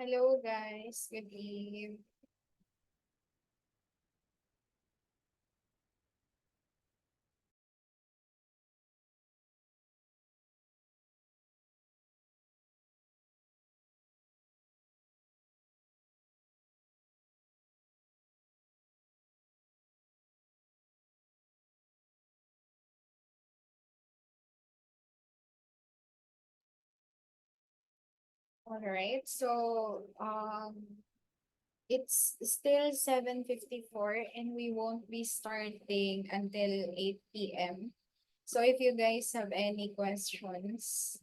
Hello guys, good eve. All right, so it's still 7:54 and we won't be starting until 8 p.m. So if you guys have any questions,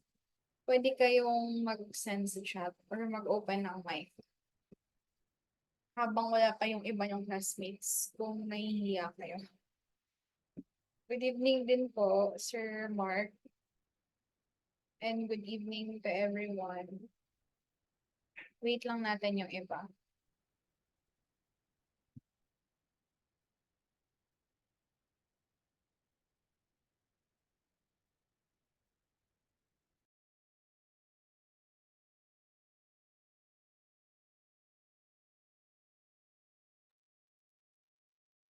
pwede kayong mag-send sa chat or mag-open ng mic habang wala pa yung iba yung classmates kung nahihiya kayo. Good evening din po, Sir Mark, and good evening to everyone. Wait lang natin yung iba.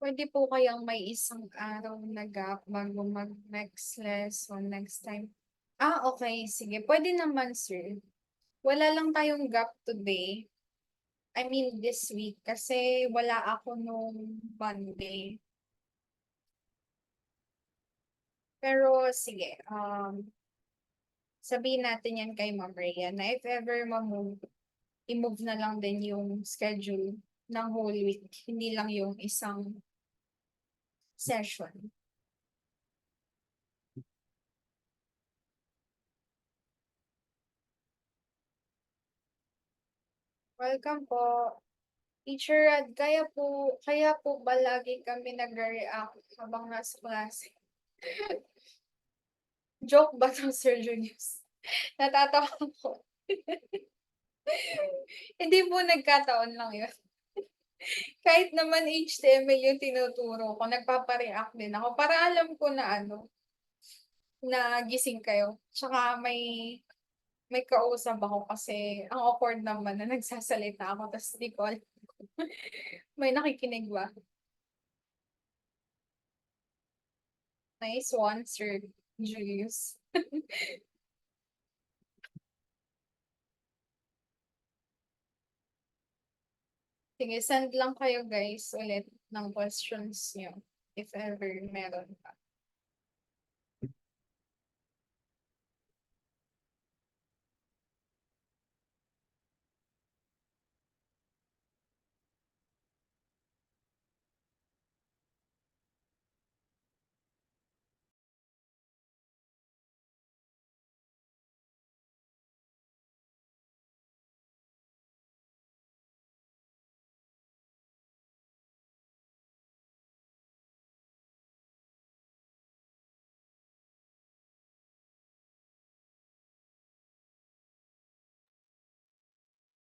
Pwede po kayang may isang araw na gap bago mag-next lesson next time. Okay. Sige. Pwede naman, sir. Wala lang tayong gap today. I mean, this week. Kasi wala ako nung Monday. Pero, sige. Sabihin natin yan kay Ma'am Rhea na if ever ma-move, i-move na lang din yung schedule ng whole week. Hindi lang yung isang session. Welcome po. Teacher Rad, kaya po ba lagi kami nagre-react habang nasa klase? Joke ba to, Sir Junius? Natatawa ko. Hindi po nagkataon lang yun. Kahit naman HTML yung tinuturo ko, nagpapa-react din ako para alam ko na na gising kayo. Tsaka may kausap ako kasi ang awkward naman na nagsasalita ako tapos di ko alam. May nakikinig ba? Nice one, Sir Julius. Sige, send lang kayo guys ulit ng questions nyo if ever meron pa.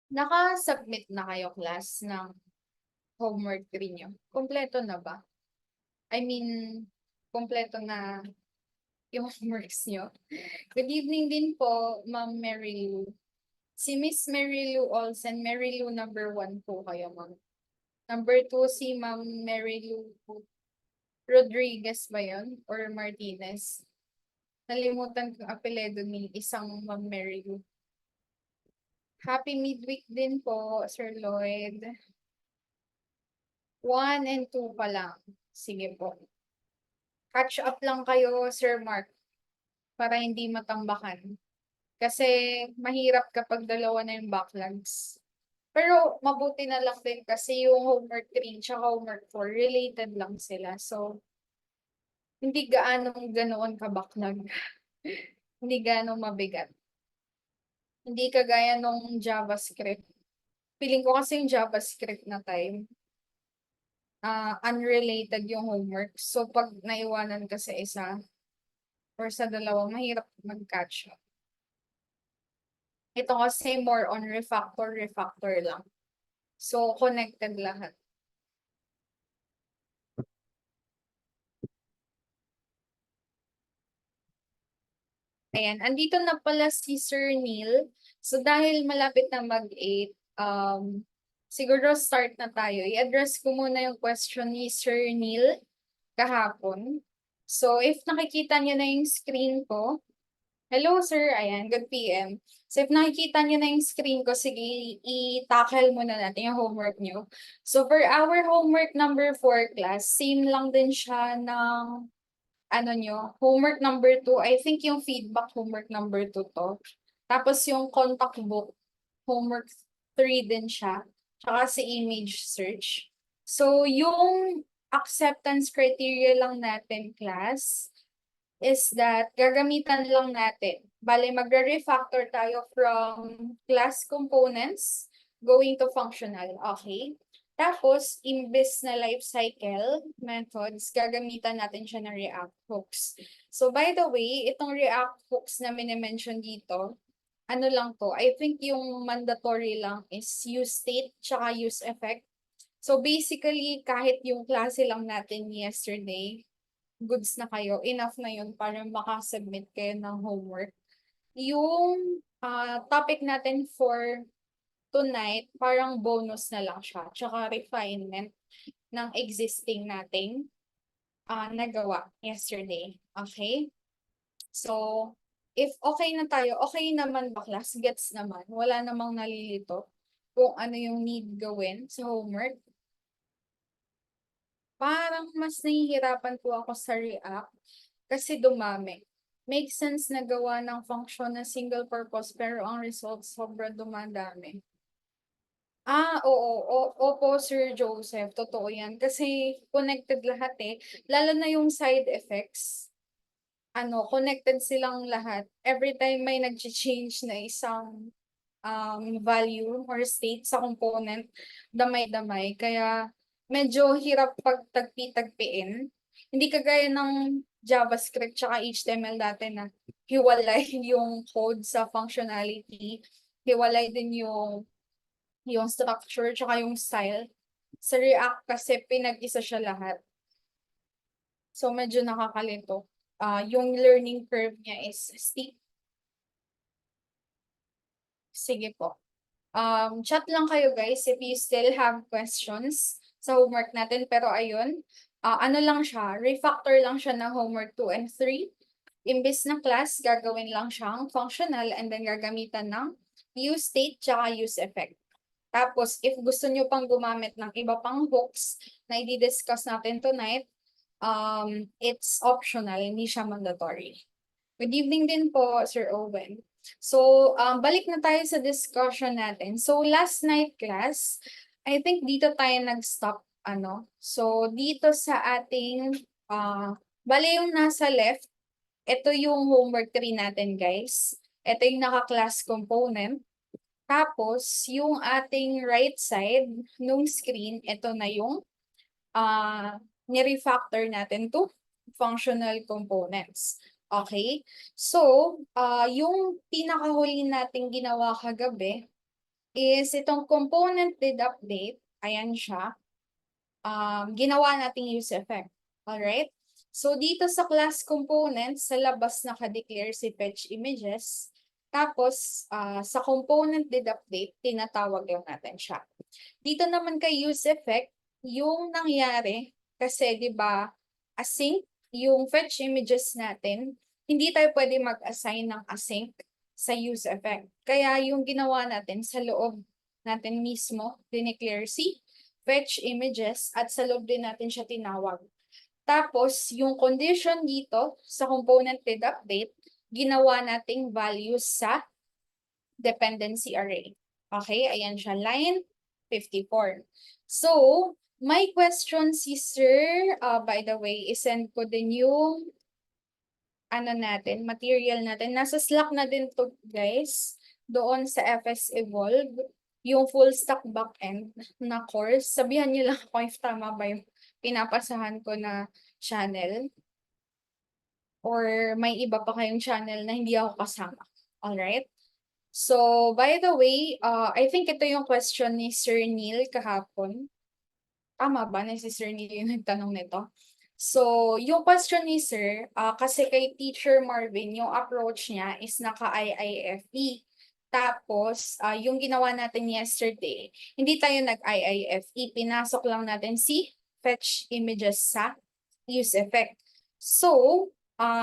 Naka-submit na kayo class ng homework 3 nyo? Kompleto na ba? I mean, kompleto na yung homeworks nyo? Good evening din po, Ma'am Mary Lou. Si Miss Mary Lou Olsen, Mary Lou number 1 po kayo, ma'am. Number 2, si Ma'am Mary Lou Rodriguez ba yun? Or Martinez? Nalimutan ko apelyido ni isang Ma'am Mary Lou. Happy midweek din po, Sir Lloyd. 1 and 2 pa lang. Sige po. Catch up lang kayo, Sir Mark, para hindi matambakan. Kasi mahirap kapag dalawa na yung backlogs. Pero mabuti na lang din kasi yung homework 3 tsaka homework 4 related lang sila. So, hindi ganoon ka-backlog. Hindi gaano mabigat. Hindi kagaya nung JavaScript. Feeling ko kasi yung JavaScript na time, unrelated yung homework. So, pag naiwanan ka sa isa or sa dalawa, mahirap mag-catch up. Ito kasi more on refactor lang. So, connected lahat. Ayan, andito na pala si Sir Neil. So, dahil malapit na mag-8, Siguro start na tayo. I-address ko muna yung question ni Sir Neil kahapon. So, if nakikita niyo na yung screen ko, hello sir, ayan, good PM. So, if nakikita niyo na yung screen ko, sige, i-tackle muna natin yung homework niyo. So, for our homework number 4 class, same lang din siya ng ano nyo, homework number 2, I think yung feedback homework number 2 to. Tapos yung contact book, homework 3 din siya. Tsaka si image search. So, yung acceptance criteria lang natin, class, is that gagamitan lang natin. Bale, magre-refactor tayo from class components going to functional. Okay? Tapos, imbes na life cycle methods, gagamitan natin siya ng React hooks. So, by the way, itong React hooks na minimension dito, ano lang to, I think yung mandatory lang is use state tsaka use effect. So, basically, kahit yung klase lang natin yesterday, goods na kayo, enough na yun para makasubmit kayo ng homework. Yung topic natin for tonight, parang bonus na lang siya. Tsaka refinement ng existing nating nagawa yesterday. Okay? So, if okay na tayo, okay naman ba class? Gets naman. Wala namang nalilito kung ano yung need gawin sa homework. Parang mas nahihirapan po ako sa React kasi dumami. Make sense na gawa ng function na single purpose pero ang results sobrang dumadami. Opo, Sir Joseph, totoo yan. Kasi connected lahat eh. Lalo na yung side effects. Connected silang lahat. Every time may nag-change na isang value or state sa component, damay-damay. Kaya medyo hirap pagtagpi-tagpiin. Hindi kagaya ng JavaScript tsaka HTML dati na hiwalay yung code sa functionality. Hiwalay din yung structure tsaka yung style. Sa React kasi pinag-isa siya lahat. So medyo nakakalito. Yung learning curve niya is steep. Sige po. Chat lang kayo guys if you still have questions sa homework natin. Pero ayun, ano lang siya, refactor lang siya ng homework 2 and 3. Imbes na class, gagawin lang siyang functional and then gagamitan ng use state tsaka use effect. Tapos, if gusto nyo pang gumamit ng iba pang hooks na i-discuss natin tonight, it's optional, hindi siya mandatory. Good evening din po, Sir Owen. So, balik na tayo sa discussion natin. So, last night class, I think dito tayo nag-stop, So, dito sa ating, bale yung nasa left, ito yung homework 3 natin, guys. Ito yung naka-class component. Tapos, yung ating right side nung screen, ito na yung ni-refactor natin to functional components. Okay? So, yung pinakahuli nating ginawa kagabi is itong component did update. Ayan siya. Ginawa nating use effect. Alright? So, dito sa class components, sa labas naka-declare si fetch images. Tapos, sa component did update, tinatawag lang natin siya. Dito naman kay use effect, yung nangyari, kasi di ba async, yung fetch images natin, hindi tayo pwede mag-assign ng async sa use effect. Kaya yung ginawa natin sa loob natin mismo, dineclare si fetch images at sa loob din natin siya tinawag. Tapos, yung condition dito sa component did update, ginawa nating values sa dependency array. Okay, ayan siya, line 54. So, my question si Sir, by the way, isend ko din yung material natin. Nasa Slack na din to guys, doon sa FS Evolve, yung full stack backend na course. Sabihan niyo lang ako if tama ba yung pinapasahan ko na channel. Or may iba pa kayong channel na hindi ako kasama. Alright? So, by the way, I think ito yung question ni Sir Neil kahapon. Tama ba na si Sir Neil yung nagtanong nito? So, yung question ni Sir, kasi kay Teacher Marvin, yung approach niya is naka-IIFE. Tapos, yung ginawa natin yesterday, hindi tayo nag-IIFE, pinasok lang natin si fetch images sa use effect. So,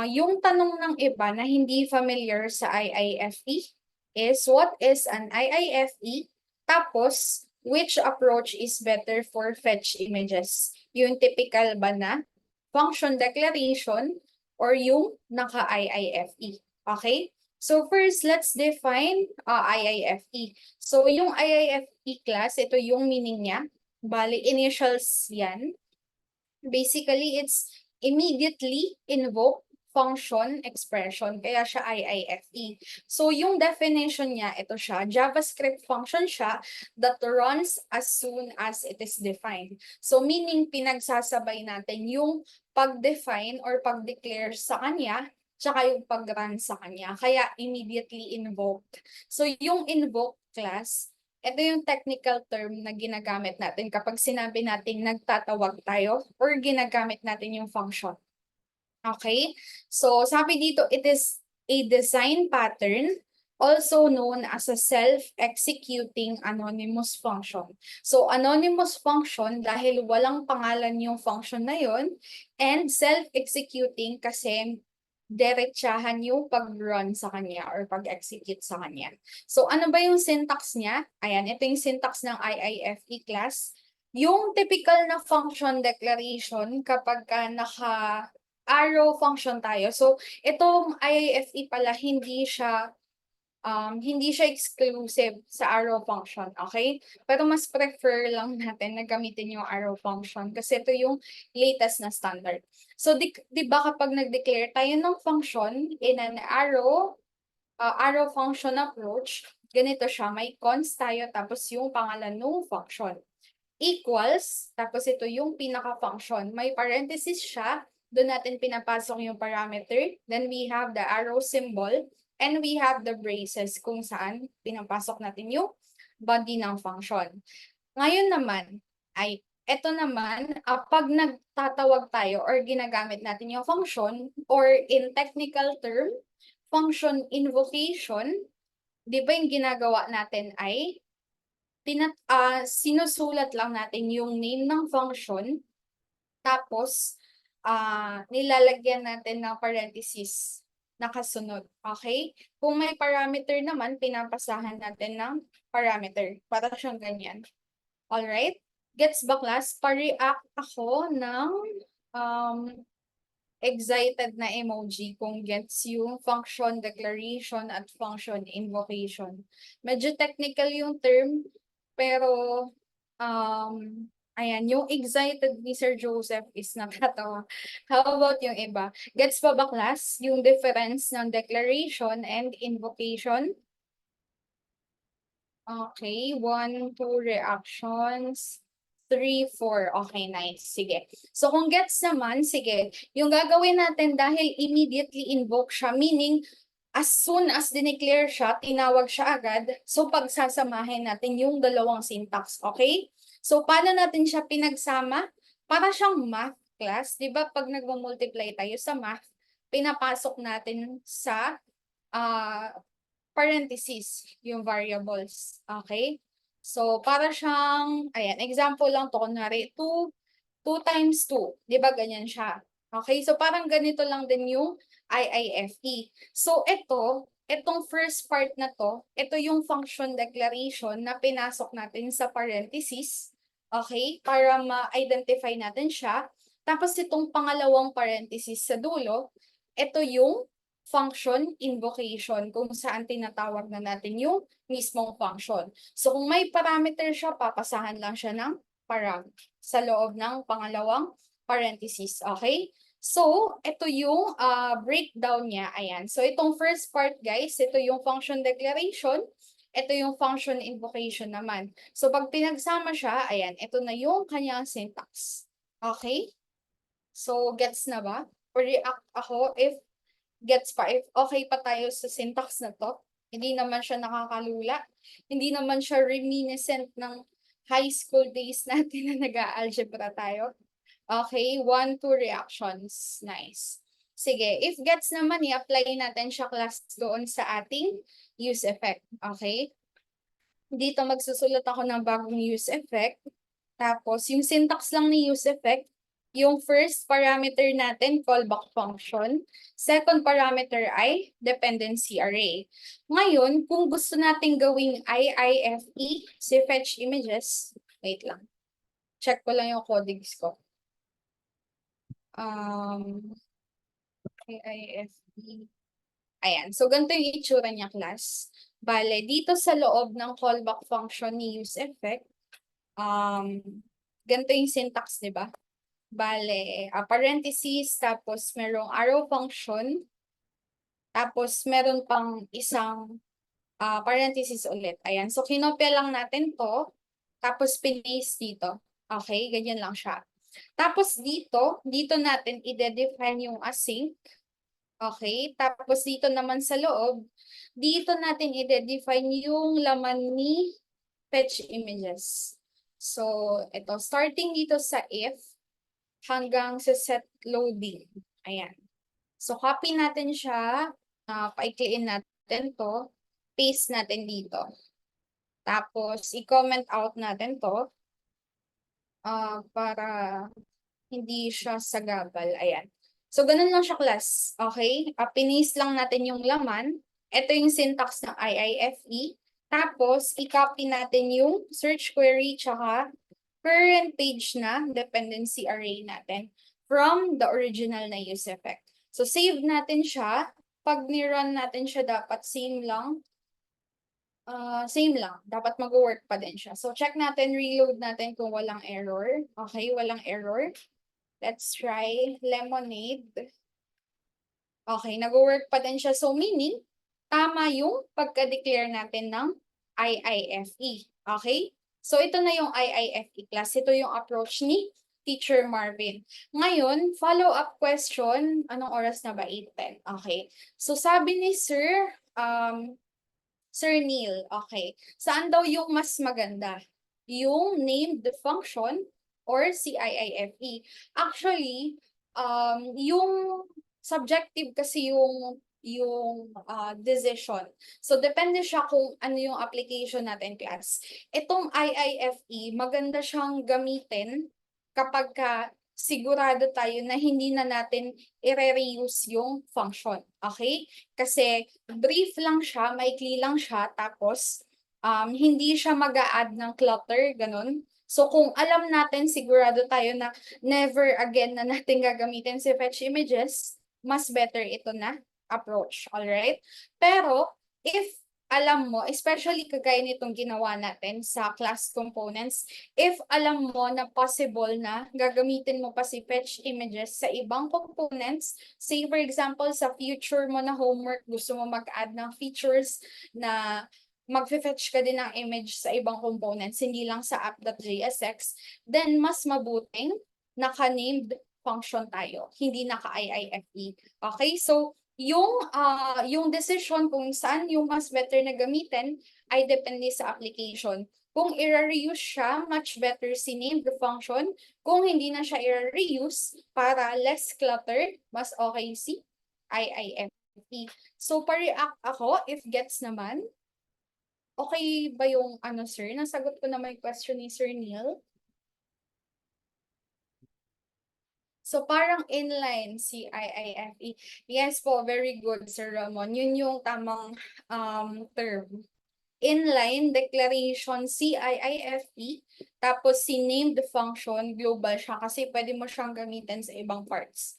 yung tanong ng iba na hindi familiar sa IIFE is, what is an IIFE? Tapos, which approach is better for fetch images? Yung typical ba na function declaration or yung naka-IIFE? Okay? So first, let's define IIFE. So yung IIFE class, ito yung meaning niya. Bali, initials yan. Basically, it's immediately invoke function expression, kaya siya IIFE. So yung definition niya, ito siya, JavaScript function siya that runs as soon as it is defined. So meaning, pinagsasabay natin yung pag-define or pag-declare sa kanya tsaka yung pag-run sa kanya. Kaya immediately invoked. So yung invoke class, ito yung technical term na ginagamit natin kapag sinabi nating nagtatawag tayo or ginagamit natin yung function. Okay? So sabi dito, it is a design pattern also known as a self-executing anonymous function. So anonymous function dahil walang pangalan yung function na yon, and self-executing kasi diretsahan yung pag-run sa kanya or pag-execute sa kanya. So ano ba yung syntax niya? Ayan, ito yung syntax ng IIFE class. Yung typical na function declaration kapag naka-arrow function tayo. So itong IIFE pala, hindi siya exclusive sa arrow function, okay? Pero mas prefer lang natin na gamitin yung arrow function kasi ito yung latest na standard. So, di ba kapag nag-declare tayo ng function in an arrow function approach, ganito siya, may const tayo, tapos yung pangalan ng function. Equals, tapos ito yung pinaka-function. May parenthesis siya, doon natin pinapasok yung parameter. Then we have the arrow symbol. And we have the braces kung saan pinapasok natin yung body ng function. Ngayon naman, ito naman, pag nagtatawag tayo or ginagamit natin yung function, or in technical term, function invocation, di ba yung ginagawa natin ay sinusulat lang natin yung name ng function, tapos nilalagyan natin ng parenthesis nakasunod. Okay? Kung may parameter naman, pinapasahan natin ng parameter. Para siyang ganyan. Alright? Gets ba class? Pa-react ako ng excited na emoji kung gets yung function declaration at function invocation. Medyo technical yung term, pero ayan, yung excited ni Sir Joseph is nakatawa. How about yung iba? Gets pa ba class yung difference ng declaration and invocation? Okay, 1, 2 reactions. 3, 4. Okay, nice. Sige. So kung gets naman, sige. Yung gagawin natin dahil immediately invoke siya, meaning as soon as dineclare siya, tinawag siya agad. So pagsasamahin natin yung dalawang syntax. Okay? So paano natin siya pinagsama? Para siyang math class. Di ba pag nagmo-multiply tayo sa math, pinapasok natin sa parentheses yung variables. Okay? So, para siyang, ayan, example lang to, kunwari, 2 times 2. Di ba ganyan siya? Okay? So, parang ganito lang din yung IIFE. So, itong first part na to, ito yung function declaration na pinasok natin sa parentheses. Okay? Para ma-identify natin siya. Tapos, itong pangalawang parentheses sa dulo, ito yung function invocation kung saan tinatawag na natin yung mismong function. So kung may parameter siya, papasahan lang siya ng param sa loob ng pangalawang parenthesis. Okay? So, ito yung breakdown niya. Ayan. So, itong first part, guys, ito yung function declaration. Ito yung function invocation naman. So, pag pinagsama siya, ayan, ito na yung kanyang syntax. Okay? So, gets na ba? React ako if gets pa, if okay pa tayo sa syntax na to. Hindi naman siya nakakalula. Hindi naman siya reminiscent ng high school days natin na nag-aalgebra tayo. Okay, 1, 2 reactions. Nice. Sige, if gets naman, i-apply natin siya class doon sa ating use effect. Okay? Dito magsusulat ako ng bagong use effect. Tapos, yung syntax lang ni use effect, yung first parameter natin, callback function. Second parameter ay dependency array. Ngayon, kung gusto natin gawing IIFE, si fetch images, wait lang. Check ko lang yung codings ko. IIFE. Ayan. So, ganito yung itsura niya, class. Bale, dito sa loob ng callback function ni use effect, ganito yung syntax, di ba? Bale, parentheses, tapos merong arrow function, tapos meron pang isang parentheses ulit. Ayan. So, kinopya lang natin to, tapos pinaste dito. Okay? Ganyan lang siya. Tapos dito natin i-define yung async. Okay, tapos dito naman sa loob, dito natin i-define yung laman ni fetch images. So, ito, starting dito sa if hanggang sa set loading. Ayan. So, copy natin siya, paikliin natin to, paste natin dito. Tapos, i-comment out natin to para hindi siya sagabal. Ayan. So, ganun lang siya, class. Okay? Pinaste lang natin yung laman. Ito yung syntax ng IIFE. Tapos, i-copy natin yung search query tsaka current page na dependency array natin from the original na use effect. So, save natin siya. Pag ni-run natin siya, dapat same lang. Same lang. Dapat mag-work pa din siya. So, check natin, reload natin kung walang error. Okay, walang error. Let's try lemonade. Okay, nag-work pa din siya. So, meaning, tama yung pagka-declare natin ng IIFE. Okay? So, ito na yung IIFE class. Ito yung approach ni Teacher Marvin. Ngayon, follow-up question. Anong oras na ba? 8:10. Okay. So, sabi ni Sir Neil, okay. Saan daw yung mas maganda? Yung named function or CIIFE? Actually, yung subjective kasi yung decision. So, depende siya kung ano yung application natin, class. Itong IIFE, maganda siyang gamitin kapag sigurado tayo na hindi na natin i-reuse yung function. Okay? Kasi brief lang siya, maikli lang siya, tapos hindi siya mag-a-add ng clutter, ganun. So kung alam natin, sigurado tayo na never again na natin gagamitin si fetch images, mas better ito na approach. Alright? Pero if alam mo, especially kagaya nitong ginawa natin sa class components, if alam mo na possible na gagamitin mo pa si fetch images sa ibang components, say for example, sa future mo na homework, gusto mo mag-add ng features na mag-fetch ka din ng image sa ibang components, hindi lang sa app.jsx, then mas mabuting naka-named function tayo, hindi naka-IIFE. Okay, so yung decision kung saan yung mas better na gamitin ay depende sa application. Kung i-reuse siya, much better si named function. Kung hindi na siya i-reuse, para less clutter, mas okay si IIFE. So, pa-react ako, if gets naman. Okay ba yung sir? Nasagot ko naman yung question ni Sir Neil. So, parang inline si IIFE. Yes po, very good, Sir Ramon. Yun yung tamang term. Inline declaration CIIFE, tapos si named function, global siya kasi pwede mo siyang gamitin sa ibang parts.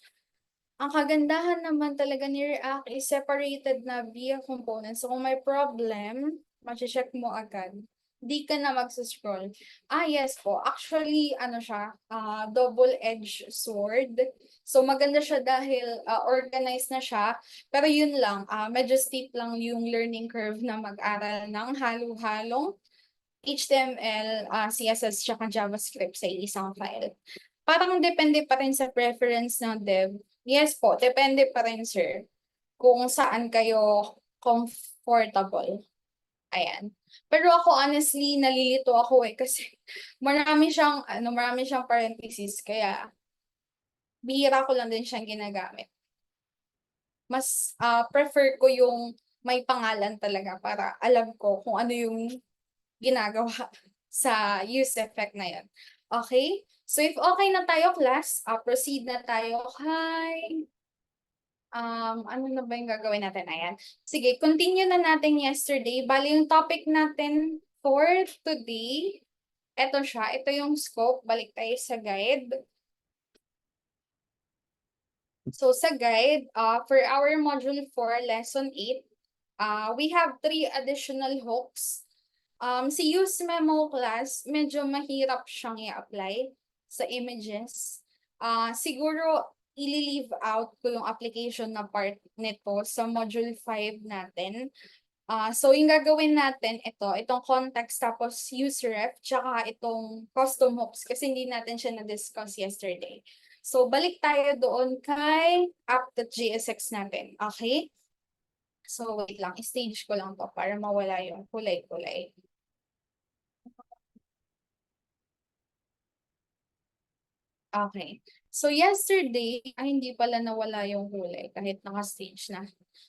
Ang kagandahan naman talaga ni React is separated na via components. So, kung may problem, ma-check mo agad. Di ka na mag-scroll. Yes po. Actually, siya, double-edged sword. So, maganda siya dahil organized na siya. Pero yun lang, medyo steep lang yung learning curve na mag-aral ng halo-halong HTML, CSS, tsaka JavaScript sa isang file. Parang depende pa rin sa preference ng dev. Yes po, depende pa rin, sir, kung saan kayo comfortable. Ayan. Pero ako honestly, nalilito ako kasi marami siyang parentheses, kaya bihira ko lang din siyang ginagamit. mas prefer ko yung may pangalan talaga para alam ko kung ano yung ginagawa sa use effect na yun. Okay? So if okay na tayo class, proceed na tayo kay ano na ba yung gagawin natin? Ayan. Sige, continue na natin yesterday. Bali yung topic natin for today, eto siya. Ito yung scope. Balik tayo sa guide. So sa guide, for our module 4, lesson 8, we have 3 additional hooks. Si use memo class, medyo mahirap siyang i-apply sa images. Siguro, i-leave out ko yung application na part nito sa module 5 natin. So yung gagawin natin, itong context, tapos use ref, tsaka itong custom hooks, kasi hindi natin siya na-discuss yesterday. So balik tayo doon kay app.jsx natin, okay? So wait lang, stage ko lang to para mawala yung kulay-kulay. Okay. So yesterday, hindi pala nawala yung kulay kahit naka-stage na.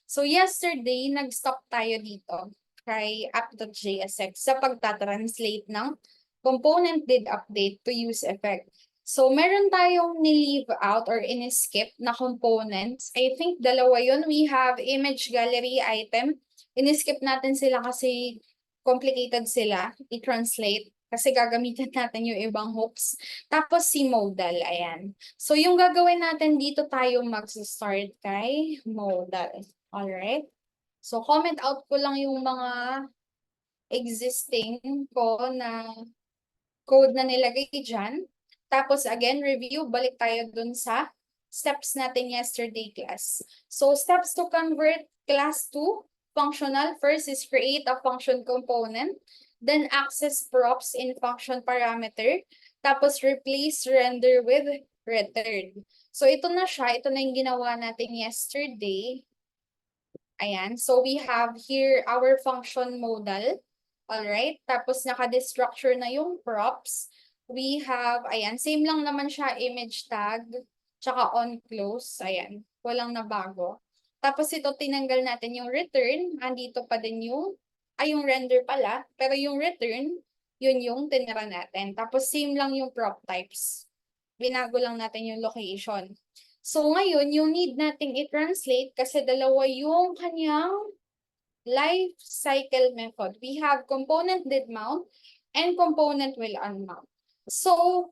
So yesterday, nag-stop tayo dito kay app.jsx sa pagta-translate ng component did update to use effect. So meron tayong ni-leave out or in-skip na components. I think dalawa yun. We have image gallery item. In-skip natin sila kasi complicated sila i-translate kasi gagamitin natin yung ibang hooks. Tapos si modal, ayan. So yung gagawin natin dito tayo mag-start kay modal. Alright? So comment out ko lang yung mga existing ko na code na nilagay dyan. Tapos again, review, balik tayo dun sa steps natin yesterday class. So steps to convert class to functional. First is create a function component. Then access props in function parameter. Tapos replace render with return. So ito na siya. Ito na yung ginawa natin yesterday. Ayan. So we have here our function modal. Alright. Tapos naka-destructure na yung props. We have, ayan, same lang naman siya, image tag, tsaka on close. Ayan. Walang nabago. Tapos ito, tinanggal natin yung return. Andito pa din yung, yung render pala. Pero yung return, yun yung tinira natin. Tapos same lang yung prop types. Binago lang natin yung location. So ngayon, yung need nating i-translate kasi dalawa yung kanyang life cycle method. We have component did mount and component will unmount. So,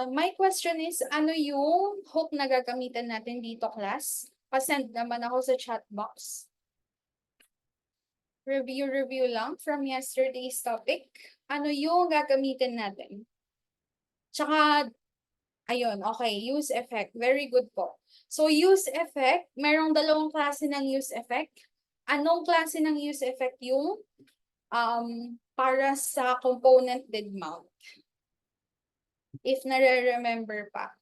my question is, ano yung hook na gagamitin natin dito, class? Pasend naman ako sa chat box. Review lang from yesterday's topic. Ano yung gagamitin natin? Tsaka, ayun, okay, use effect. Very good po. So, use effect, merong dalawang klase ng use effect. Anong klase ng use effect yung para sa component did mount? If nare-remember pa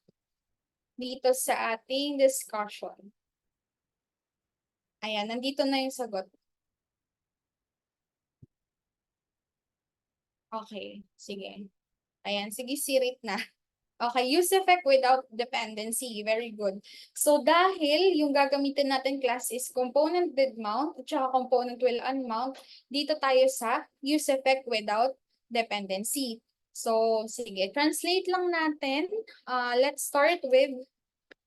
dito sa ating discussion. Ayan, nandito na yung sagot. Okay, sige. Ayan, sige, sirit na. Okay, use effect without dependency. Very good. So, dahil yung gagamitin natin class is component did mount at saka component will unmount, dito tayo sa use effect without dependency. So, sige, translate lang natin. Let's start with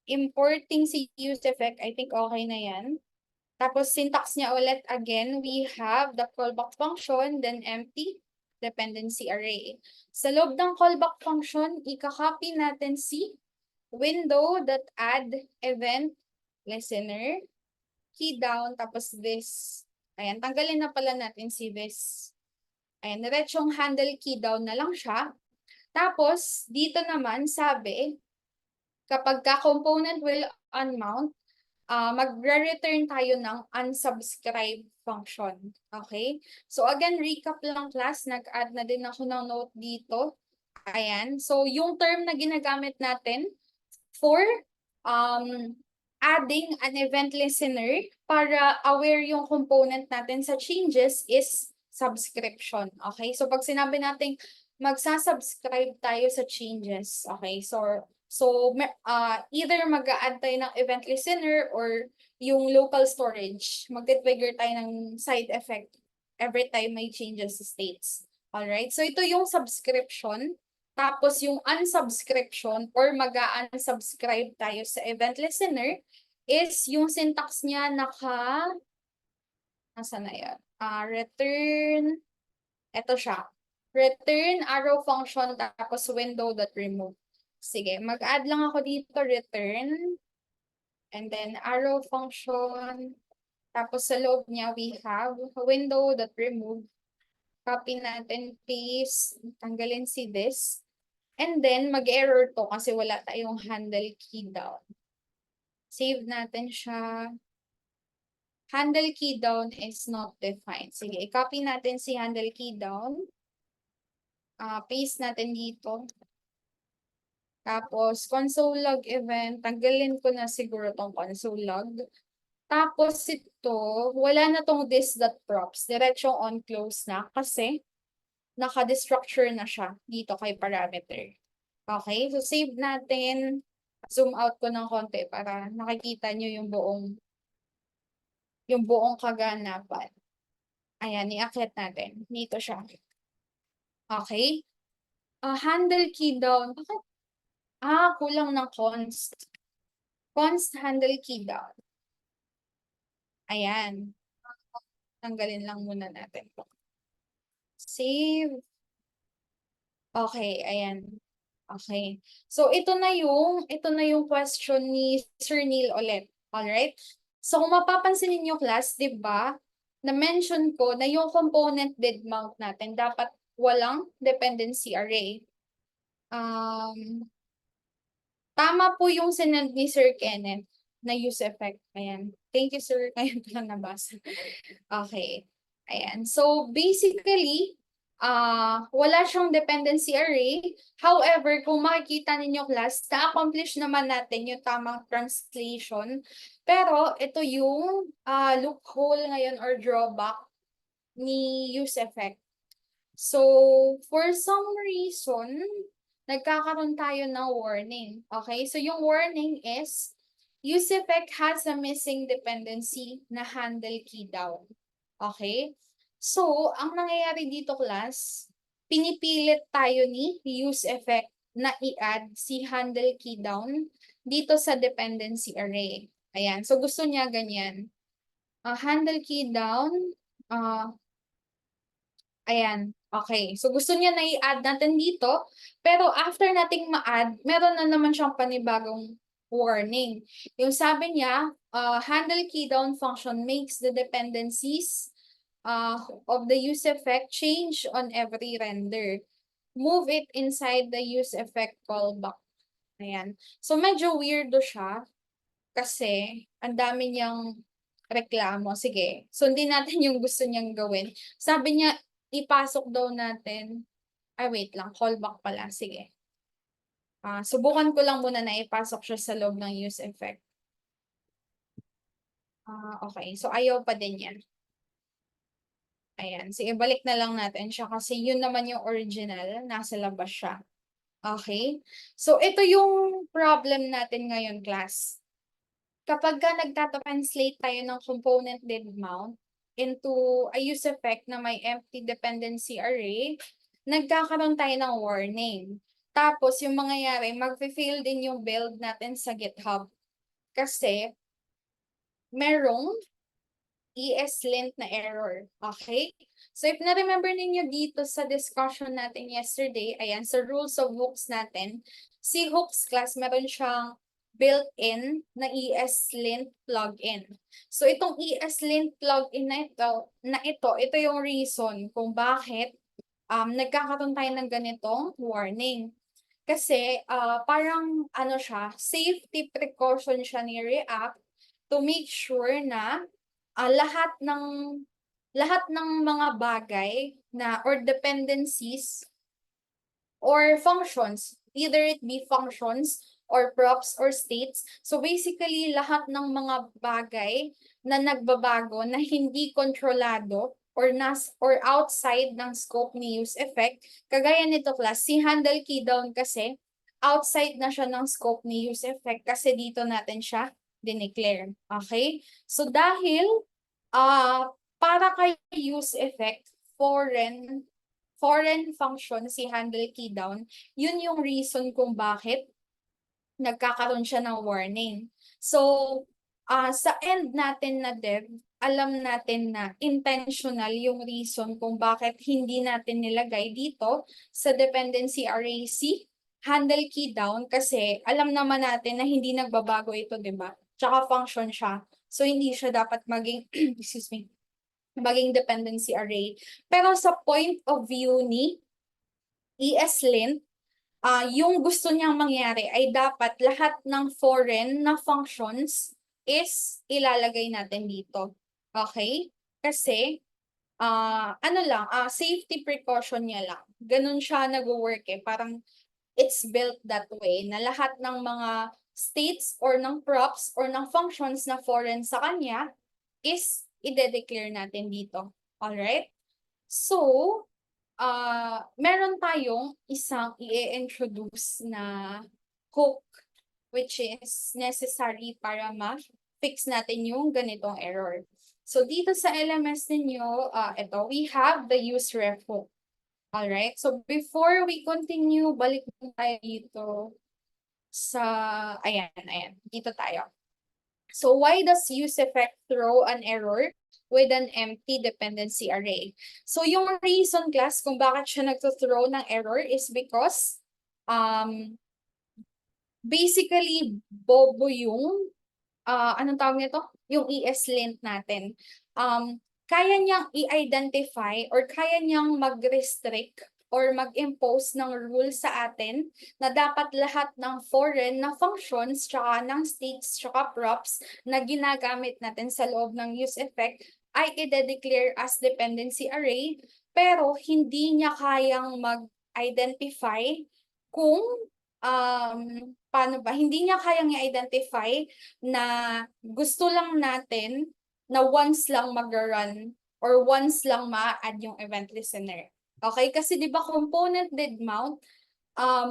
importing si use effect. I think okay na yan. Tapos, syntax niya ulit again, we have the callback function, then empty dependency array. Sa loob ng callback function, ika-copy natin si window.add event listener, key down, tapos this. Ayan, tanggalin na pala natin si this. Ayan, diretsong handle key down na lang siya. Tapos, dito naman, sabi, kapag ka-component will unmount, magre-return tayo ng unsubscribe function. Okay? So again, recap lang class. Nag-add na din ako ng note dito. Ayan. So yung term na ginagamit natin for adding an event listener para aware yung component natin sa changes is subscription. Okay? So pag sinabi natin magsasubscribe tayo sa changes. Okay? So So, either mag-a-add tayo ng event listener or yung local storage. Mag-trigger tayo ng side effect every time may changes sa states. Alright? So, ito yung subscription. Tapos, yung unsubscription or mag-unsubscribe tayo sa event listener is yung syntax niya nasa na yan? Return, eto siya. Return arrow function tapos window.remove. Sige, mag-add lang ako dito return and then arrow function. Tapos sa loob niya we have window.remove. Copy natin, paste, tanggalin si this. And then mag-error to kasi wala tayong handle key down. Save natin siya. Handle key down is not defined. Sige, i-copy natin si handle key down. Paste natin dito. Tapos, console log event. Tanggalin ko na siguro tong console log. Tapos ito, wala na tong this.props. Diretsong on close na kasi naka-destructure na siya dito kay parameter. Okay, so save natin. Zoom out ko ng konti para nakikita nyo yung buong kaganapan. Ayan, i-akit natin. Dito siya. Okay. Handle key down. Bakit? Kulang ng const. Const handle key down. Ayan. Tanggalin lang muna natin. Save. Okay, ayan. Okay. So, ito na yung question ni Sir Neil ulit. Alright? So, kung mapapansin ninyo class, di ba, na-mention ko na yung component did mount natin, dapat walang dependency array. Tama po yung sinend ni Sir Kenneth na use effect. Ayan. Thank you, sir. Ngayon ko lang nabasa. Okay. Ayan. So, basically, wala siyang dependency array. However, kung makikita ninyo class, na-accomplish naman natin yung tamang translation. Pero, ito yung loophole ngayon or drawback ni use effect. So, for some reason, nagkakaroon tayo ng warning. Okay? So, yung warning is, use effect has a missing dependency na handle key down. Okay? So, ang nangyayari dito class, pinipilit tayo ni use effect na i-add si handle key down dito sa dependency array. Ayan. So, gusto niya ganyan. Handle key down, ayan, okay. So, gusto niya na i-add natin dito. Pero after nating ma-add, meron na naman siyang panibagong warning. Yung sabi niya, handle key down function makes the dependencies of the use effect change on every render. Move it inside the use effect callback. Ayan. So, medyo weirdo siya. Kasi, ang dami niyang reklamo. Sige, sundin natin yung gusto niyang gawin. Sabi niya, ipasok daw natin, wait lang, callback pala, sige. Subukan ko lang muna na ipasok siya sa loob ng use effect. Okay, so ayaw pa din yan. Ayan, sige, balik na lang natin siya kasi yun naman yung original, nasa labas siya. Okay, so ito yung problem natin ngayon, class. Kapag ka nagtatranslate tayo ng component did mount into a use effect na may empty dependency array, nagkakaroon tayo ng warning. Tapos, yung mangyayari, mag-fail din yung build natin sa GitHub. Kasi, merong ESLint na error. Okay? So, if na-remember ninyo dito sa discussion natin yesterday, ayan, sa rules of hooks natin, si hooks class, meron siyang built-in na ESLint plugin. So, itong ESLint plugin na ito yung reason kung bakit nagkakaroon tayo ng ganitong warning. Kasi parang ano siya, safety precaution siya ni React to make sure na lahat ng mga bagay na or dependencies or functions, either it be functions or props or states. So basically, lahat ng mga bagay na nagbabago na hindi kontrolado or outside ng scope ni use effect, kagaya nito class, si handle key down kasi, outside na siya ng scope ni use effect kasi dito natin siya dineclare. Okay? So dahil para kay use effect, foreign function si handle key down, yun yung reason kung bakit nagkakaroon siya ng warning. So, sa end natin na dev, alam natin na intentional yung reason kung bakit hindi natin nilagay dito sa dependency array C, handle key down, kasi alam naman natin na hindi nagbabago ito, di ba? Tsaka function siya. So, hindi siya dapat maging, excuse me, maging dependency array. Pero sa point of view ni ESLint, yung gusto niyang mangyari ay dapat lahat ng foreign na functions is ilalagay natin dito. Okay? Kasi, safety precaution niya lang. Ganun siya nag-work eh. Parang it's built that way na lahat ng mga states or ng props or ng functions na foreign sa kanya is i-declare natin dito. Alright? So, meron tayong isang i-introduce na hook which is necessary para ma-fix natin yung ganitong error. So, dito sa LMS ninyo, we have the useref hook. Alright, so before we continue, balik tayo dito sa, ayan, dito tayo. So, why does use effect throw an error with an empty dependency array? So, yung reason class kung bakit siya nagto-throw ng error is because basically bobo yung anong tawag nito? Yung ESLint natin. Kaya niyang i-identify or kaya niyang mag-restrict or mag-impose ng rule sa atin na dapat lahat ng foreign na functions tsaka ng states tsaka props na ginagamit natin sa loob ng use effect ay i-declare as dependency array, pero hindi niya kayang mag-identify kung paano ba, hindi niya kayang i-identify na gusto lang natin na once lang mag-run or once lang ma-add yung event listener. Okay? Kasi di ba component did mount,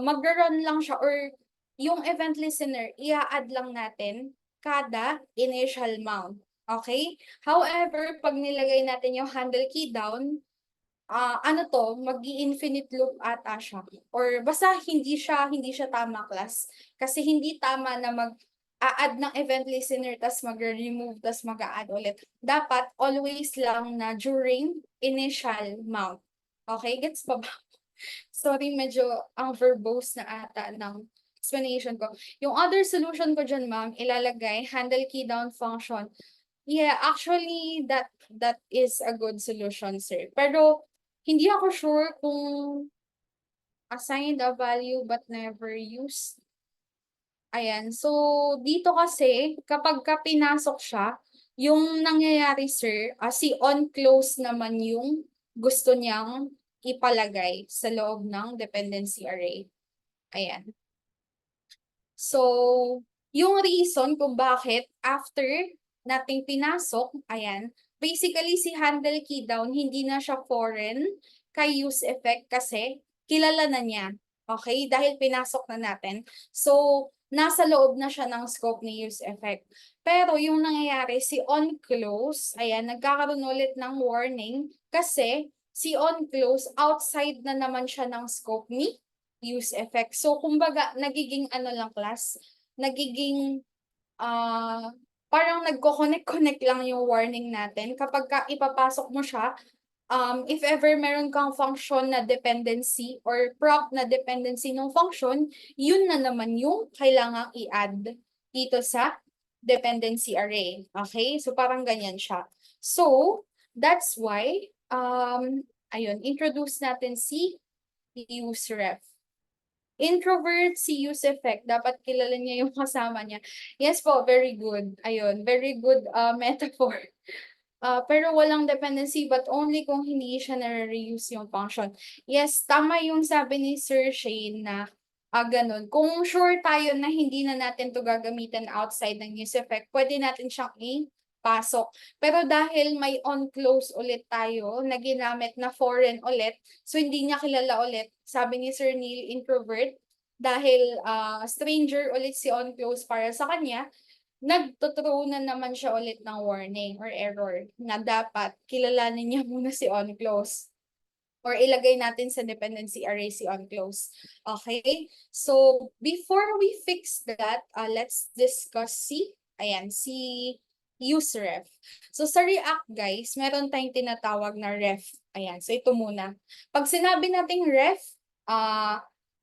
mag-run lang siya or yung event listener, i-add lang natin kada initial mount. Okay? However, pag nilagay natin yung handle key down, mag-i-infinite loop ata siya. Or basta hindi siya tama class. Kasi hindi tama na mag-add ng event listener, tas mag-remove, tas mag-add ulit. Dapat always lang na during initial mount. Okay, gets pa ba? Sorry, medyo ang verbose na ata ng explanation ko. Yung other solution ko dyan, ma'am, ilalagay handle key down function. Yeah, actually, that is a good solution, sir. Pero, hindi ako sure kung assigned a value but never used. Ayan. So, dito kasi, kapag pinasok siya, yung nangyayari, sir, si on-close naman yung gusto niyang ipalagay sa loob ng dependency array. Ayan. So, yung reason kung bakit after nating pinasok, ayan, basically si handle key down, hindi na siya foreign kay use effect kasi kilala na niya. Okay? Dahil pinasok na natin. So, nasa loob na siya ng scope ni use effect. Pero yung nangyayari, si on close, ayan, nagkakaroon ulit ng warning kasi si on close, outside na naman siya ng scope ni use effect. So, kumbaga, nagiging lang class, nagiging parang nagko-connect-connect lang yung warning natin. Kapag ipapasok mo siya, if ever meron kang function na dependency or prop na dependency ng function, yun na naman yung kailangang i-add dito sa dependency array. Okay? So, parang ganyan siya. So, that's why, introduce natin si useref. Introvert si use effect, dapat kilala niya yung kasama niya. Yes po, very good. Ayun, very good metaphor. Pero walang dependency but only kung hindi siya na-reuse yung function. Yes, tama yung sabi ni Sir Shane na ganun. Kung sure tayo na hindi na natin to gagamitin outside ng use effect, pwede natin siyang pasok. Pero dahil may on-close ulit tayo na ginamit na foreign ulit, so hindi niya kilala ulit, sabi ni Sir Neil, introvert, dahil stranger ulit si on close para sa kanya, nagto-throw na naman siya ulit ng warning or error na dapat kilalanin niya muna si on close or ilagay natin sa dependency array si on close. Okay? So, before we fix that, let's discuss si useRef. So, sa React, guys, meron tayong tinatawag na ref. Ayan, so ito muna. Pag sinabi nating ref,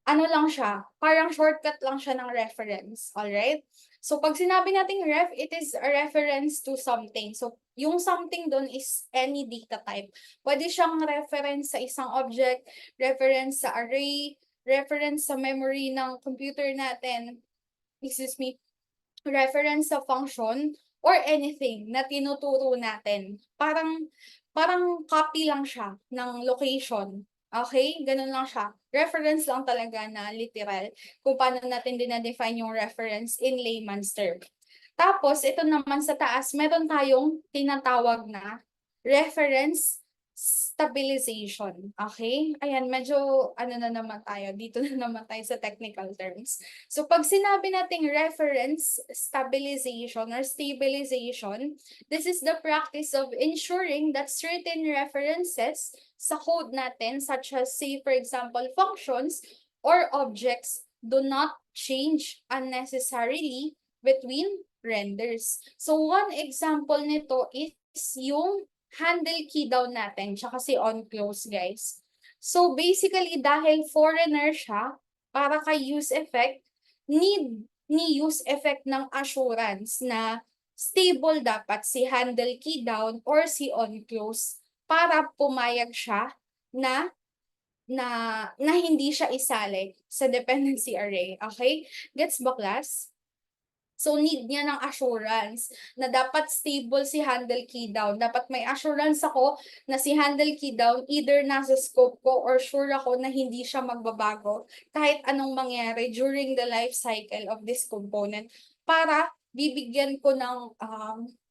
ano lang siya, parang shortcut lang siya ng reference. Alright? So, pag sinabi nating ref, it is a reference to something. So, yung something doon is any data type. Pwede siyang reference sa isang object, reference sa array, reference sa memory ng computer natin, excuse me, reference sa function, or anything na tinuturo natin. Parang copy lang siya ng location. Okay? Ganun lang siya. Reference lang talaga na literal kung paano natin dinadefine yung reference in layman's term. Tapos, ito naman sa taas, meron tayong tinatawag na reference stabilization. Okay? Ayan, medyo ano na naman tayo. Dito na naman tayo sa technical terms. So, pag sinabi nating reference stabilization or stabilization, this is the practice of ensuring that certain references sa code natin, such as, say, for example, functions or objects, do not change unnecessarily between renders. So, one example nito is yung handle key down natin, tsaka si on close, guys. So, basically, dahil foreigner siya, para kay use effect, ni use effect ng assurance na stable dapat si handle key down or si on close para pumayag siya na na hindi siya isali sa dependency array. Okay? Gets ba, class? So, need niya ng assurance na dapat stable si handle key down. Dapat may assurance ako na si handle key down either nasa scope ko or sure ako na hindi siya magbabago kahit anong mangyari during the life cycle of this component para bibigyan ko ng,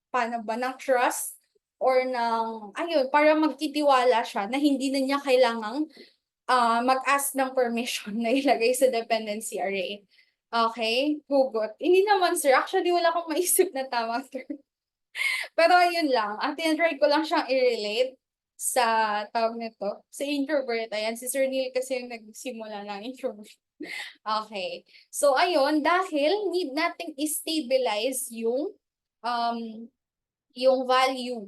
ng trust or ng, para magtitiwala siya na hindi na niya kailangang mag-ask ng permission na ilagay sa dependency array. Okay, hugot. Hindi naman, sir. Actually, wala akong maisip na tamang term. Pero yun lang. Tinatry ko lang siyang i-relate sa tawag nito, sa introvert. Ayan, si Sir Neil kasi yung nagsimula ng introvert. Okay. So, ayun, dahil need nating i-stabilize yung value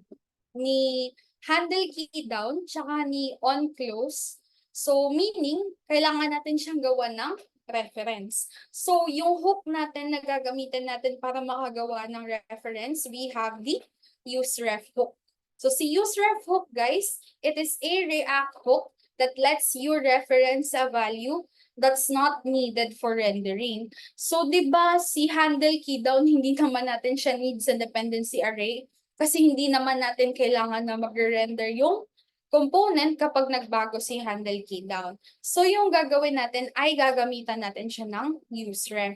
ni handle key down tsaka ni on close. So, meaning, kailangan natin siyang gawa ng reference. So, yung hook natin na gagamitin natin para makagawa ng reference, we have the useRef hook. So, si useRef hook, guys, it is a React hook that lets you reference a value that's not needed for rendering. So, di ba si handle key down, hindi naman natin siya need sa dependency array kasi hindi naman natin kailangan na mag-render yung component kapag nagbago si handle key down. So, yung gagawin natin ay gagamitan natin siya ng useRef.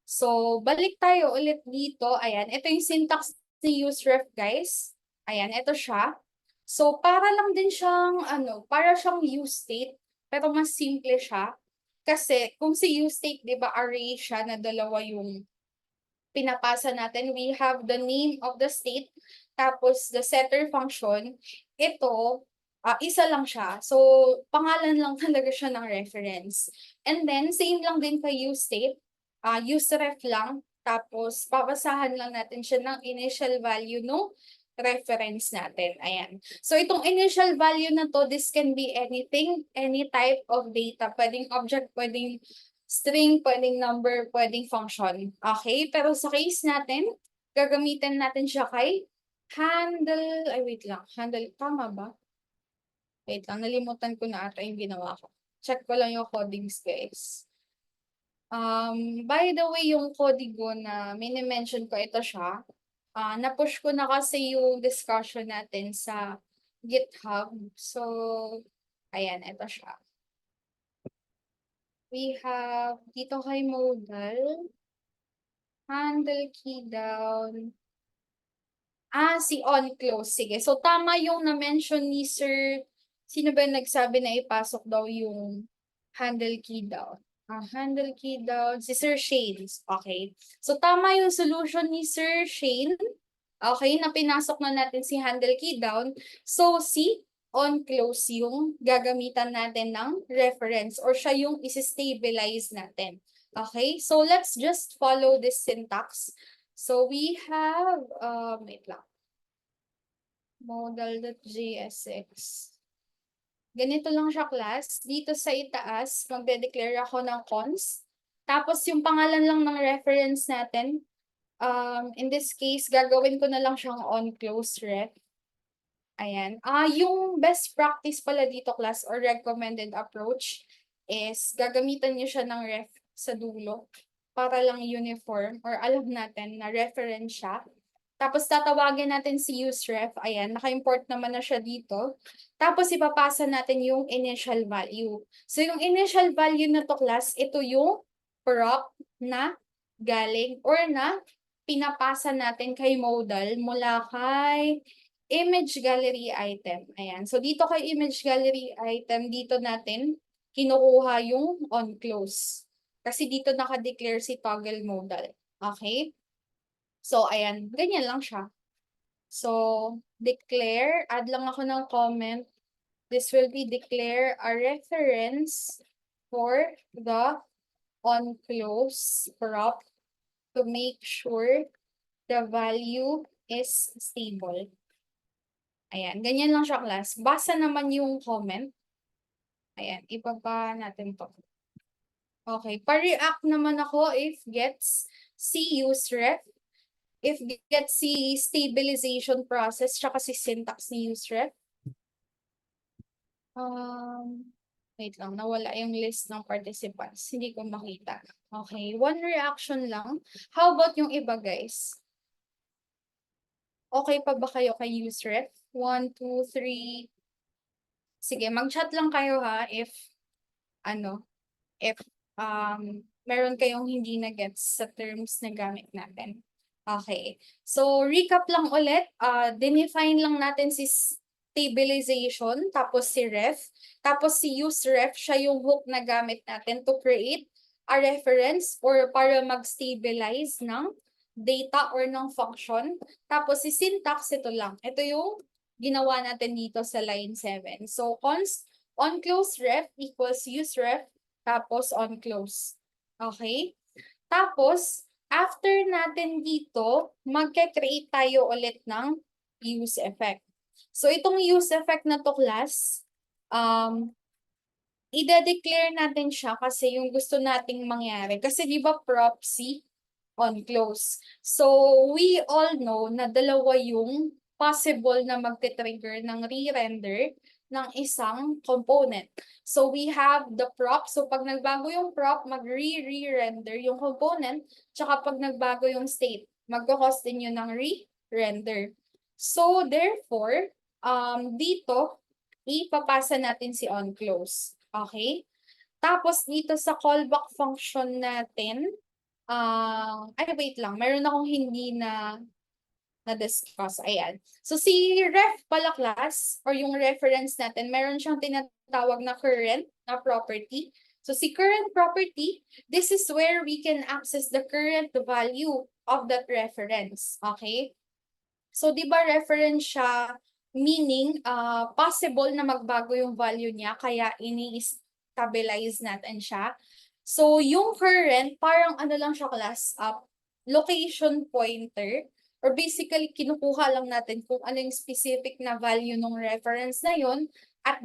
So, balik tayo ulit dito. Ayan, ito yung syntax ni useRef, guys. Ayan, ito siya. So, para lang din siyang, para siyang useState, pero mas simple siya. Kasi, kung si useState, di ba, array siya na dalawa yung pinapasa natin. We have the name of the state, tapos the setter function. Ito, isa lang siya. So, pangalan lang talaga siya ng reference. And then, same lang din kay useState. Useref lang. Tapos, papasahan lang natin siya ng initial value no reference natin. Ayan. So, itong initial value na to, this can be anything, any type of data. Pwedeng object, pwedeng string, pwedeng number, pwedeng function. Okay? Pero sa case natin, gagamitin natin siya kay handle, wait lang. Handle, tama ba? Wait lang, nalimutan ko na ata yung ginawa ko. Check ko lang yung codings, guys. By the way, yung codigo na mini-mention ko, ito siya. Na-push ko na kasi yung discussion natin sa GitHub. So, ayan, ito siya. We have dito kay modal, handle key down. Si on close. Sige. So, tama yung na-mention ni Sir. Sino ba yung nagsabi na ipasok daw yung handle key down? Handle key down. Si Sir Shane. Okay. So, tama yung solution ni Sir Shane. Okay, na pinasok na natin si handle key down. So, si on close yung gagamitan natin ng reference or siya yung isi-stabilize natin. Okay, so let's just follow this syntax. So, we have, wait lang. Modal.jsx. Ganito lang siya, class. Dito sa itaas, magde-declare ako ng cons. Tapos yung pangalan lang ng reference natin, in this case, gagawin ko na lang siyang on close ref. Ayan. Yung best practice pala dito, class, or recommended approach is gagamitan niyo siya ng ref sa dulo para lang uniform or alam natin na reference siya. Tapos tatawagin natin si useRef. Ayan, naka-import naman na siya dito. Tapos ipapasa natin yung initial value. So yung initial value na to, class, ito yung prop na galing or na pinapasa natin kay modal mula kay image gallery item. Ayan. So dito kay image gallery item, dito natin kinukuha yung on close. Kasi dito naka-declare si toggle modal. Okay? So, ayan. Ganyan lang siya. So, declare. Add lang ako ng comment. This will be declare a reference for the on close prop to make sure the value is stable. Ayan. Ganyan lang siya, class. Basa naman yung comment. Ayan. Ibaba natin to. Okay. Pa-react naman ako if gets si useRef. If get si stabilization process, tsaka si syntax ni useRef. Wait lang, nawala yung list ng participants. Hindi ko makita. Okay, one reaction lang. How about yung iba, guys? Okay pa ba kayo kay useRef? 1, 2, 3. Sige, mag-chat lang kayo ha if if meron kayong hindi na gets sa terms na gamit natin. Okay. So, recap lang ulit. Define lang natin si stabilization, tapos si ref, tapos si useRef, siya yung hook na gamit natin to create a reference or para mag-stabilize ng data or ng function. Tapos si syntax, ito lang. Ito yung ginawa natin dito sa line 7. So, const on close ref equals useRef, tapos on close. Okay? Tapos, after natin dito, magke-create tayo ulit ng use effect. So, itong use effect na to, class, i-declare natin siya kasi yung gusto nating mangyari. Kasi di ba proxy on close. So, we all know na dalawa yung possible na magte-trigger ng re-render ng isang component. So, we have the prop. So, pag nagbago yung prop, mag-re-render yung component. Tsaka pag nagbago yung state, mag-cause din yun ng re-render. So, therefore, dito, ipapasa natin si onClose. Okay? Tapos, dito sa callback function natin, wait lang. Meron akong hindi na-discuss. Ayan. So, si ref pala, class, or yung reference natin, meron siyang tinatawag na current na property. So, si current property, this is where we can access the current value of that reference. Okay? So, di ba reference siya, meaning, possible na magbago yung value niya, kaya ini-stabilize natin siya. So, yung current, parang ano lang siya, class, location pointer, or basically, kinukuha lang natin kung ano yung specific na value ng reference na yun at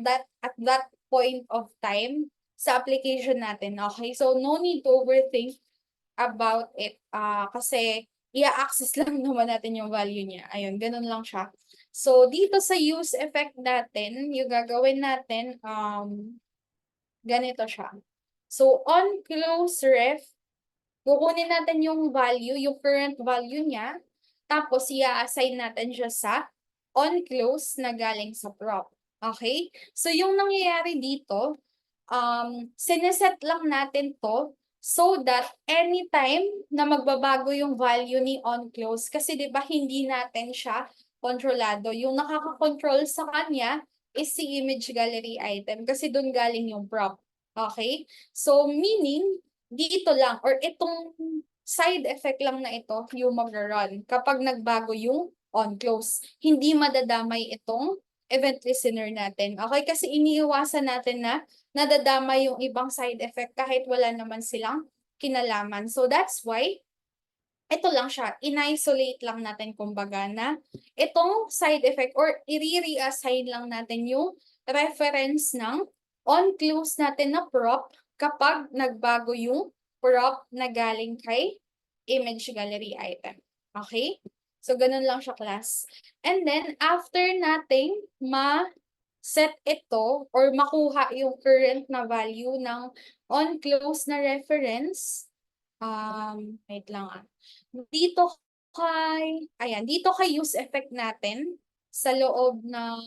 that point of time sa application natin. Okay? So, no need to overthink about it. Kasi, i-access lang naman natin yung value niya. Ayun, ganun lang siya. So, dito sa use effect natin, yung gagawin natin, ganito siya. So, on close ref, kukunin natin yung value, yung current value niya, tapos i-assign natin siya sa on close na galing sa prop. Okay? So, yung nangyayari dito, sineset lang natin to so that anytime na magbabago yung value ni on close, kasi di ba hindi natin siya kontrolado. Yung nakaka-control sa kanya is si image gallery item kasi doon galing yung prop. Okay? So, meaning, dito lang, or itong side effect lang na ito, yung mag-run kapag nagbago yung on-close. Hindi madadamay itong event listener natin. Okay? Kasi iniiwasan natin na nadadamay yung ibang side effect kahit wala naman silang kinalaman. So, that's why ito lang siya, in-isolate lang natin kumbaga na itong side effect or i-reassign lang natin yung reference ng on-close natin na prop kapag nagbago yung prop na galing kay image gallery item. Okay? So, ganun lang siya, class. And then, after nating set ito or makuha yung current na value ng on-close na reference, wait lang dito dito kay use effect natin sa loob ng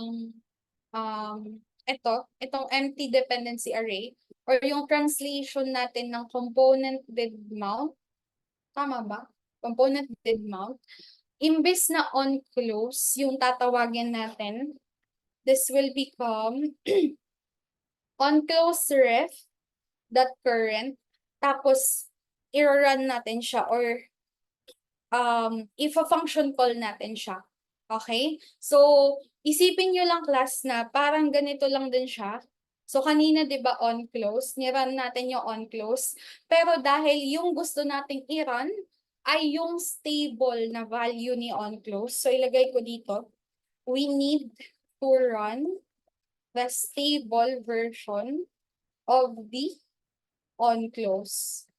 itong empty dependency array or yung translation natin ng component did mount, tama ba? Component did mount. Imbes na on close yung tatawagin natin, this will become on close ref dot current, tapos i-run natin siya or if a function call natin siya. Okay? So, isipin nyo lang, class, na parang ganito lang din siya. So, kanina, di ba, on close, nirun natin yung on close. Pero dahil yung gusto nating i-run ay yung stable na value ni on close. So, ilagay ko dito, we need to run the stable version of the on close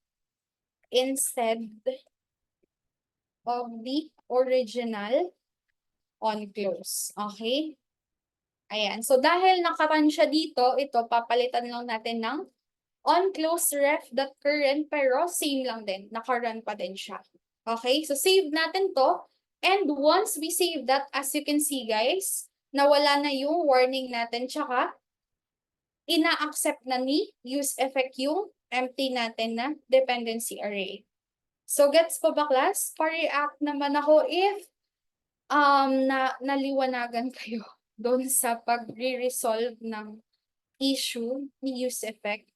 instead of the original on close. Okay? Ayan. So, dahil nakarun siya dito, ito, papalitan lang natin ng on close ref the current, pero same lang din. Nakarun pa din siya. Okay? So, save natin to. And once we save that, as you can see, guys, nawala na yung warning natin, tsaka ina-accept na ni use effect yung empty natin na dependency array. So, gets ko ba, class? Pa-react naman ako if naliwanagan kayo doon sa pag-resolve ng issue ni use effect.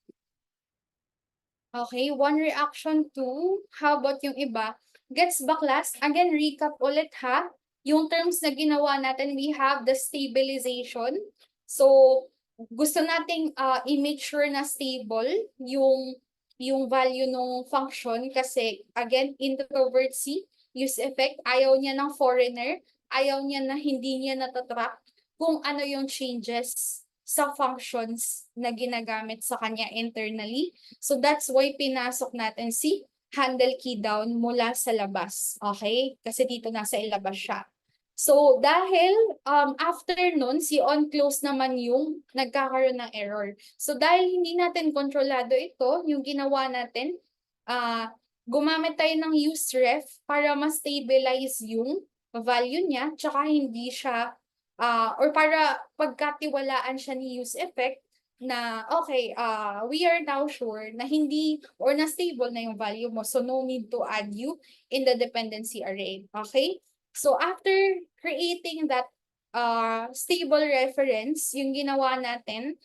Okay, one reaction to, how about yung iba? Gets ba, class? Again, recap ulit ha. Yung terms na ginawa natin, we have the stabilization. So, gusto nating i-make sure na stable yung value ng function kasi, again, introvert si use effect, ayaw niya ng foreigner, ayaw niya na hindi niya natatrack kung ano yung changes sa functions na ginagamit sa kanya internally. So that's why pinasok natin si handle key down mula sa labas. Okay? Kasi dito nasa ilabas siya. So dahil after nun, si on close naman yung nagkakaroon ng error. So dahil hindi natin kontrolado ito, yung ginawa natin, gumamit tayo ng use ref para ma-stabilize yung value niya, tsaka hindi siya or para pagkatiwalaan siya ni use effect na okay, we are now sure na hindi or na stable na yung value mo, so no need to add you in the dependency array. Okay? So after creating that stable reference, yung ginawa natin,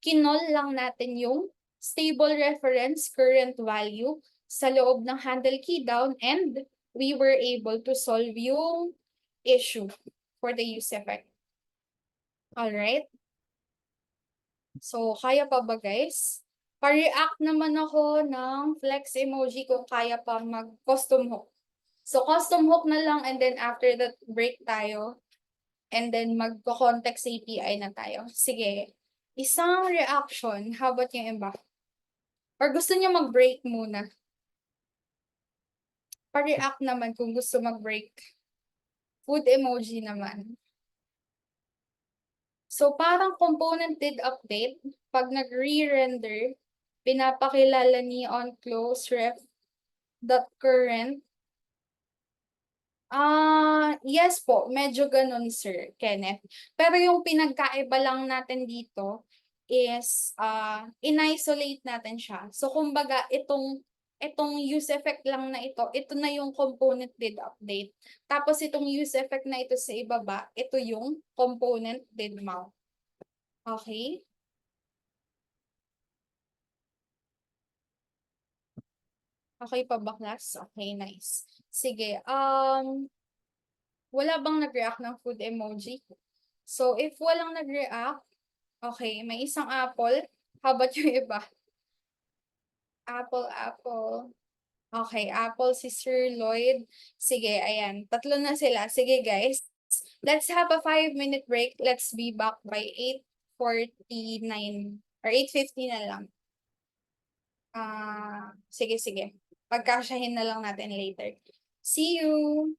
kinol lang natin yung stable reference current value sa loob ng handle key down, and we were able to solve yung issue for the use effect. Alright? So, kaya pa ba, guys? Pa-react naman ako ng flex emoji kung kaya pa mag-custom hook. So, custom hook na lang, and then after that, break tayo. And then mag-context API na tayo. Sige. Isang reaction. How about yung iba? Or gusto niyo mag-break muna? Pa-react naman kung gusto mag-break. Food emoji naman. So, parang component did update. Pag nag-re-render, pinapakilala ni onClose.ref.current. Yes po, medyo ganun, Sir Kenneth. Pero yung pinagkaiba lang natin dito is in-isolate natin siya. So, kumbaga, itong use effect lang na ito na yung component did update. Tapos itong use effect na ito sa ibaba, ito yung component did mount. Okay? Okay pa ba class? Okay, nice. Sige, wala bang nag-react ng food emoji? So, if walang nag-react, okay, may isang apple. How about yung iba? Apple, apple. Okay, apple si Sir Lloyd. Sige, ayan. Tatlo na sila. Sige, guys. Let's have a 5-minute break. Let's be back by 8:49 or 8:50 na lang. Sige, sige. Pagkasyahin na lang natin later. See you!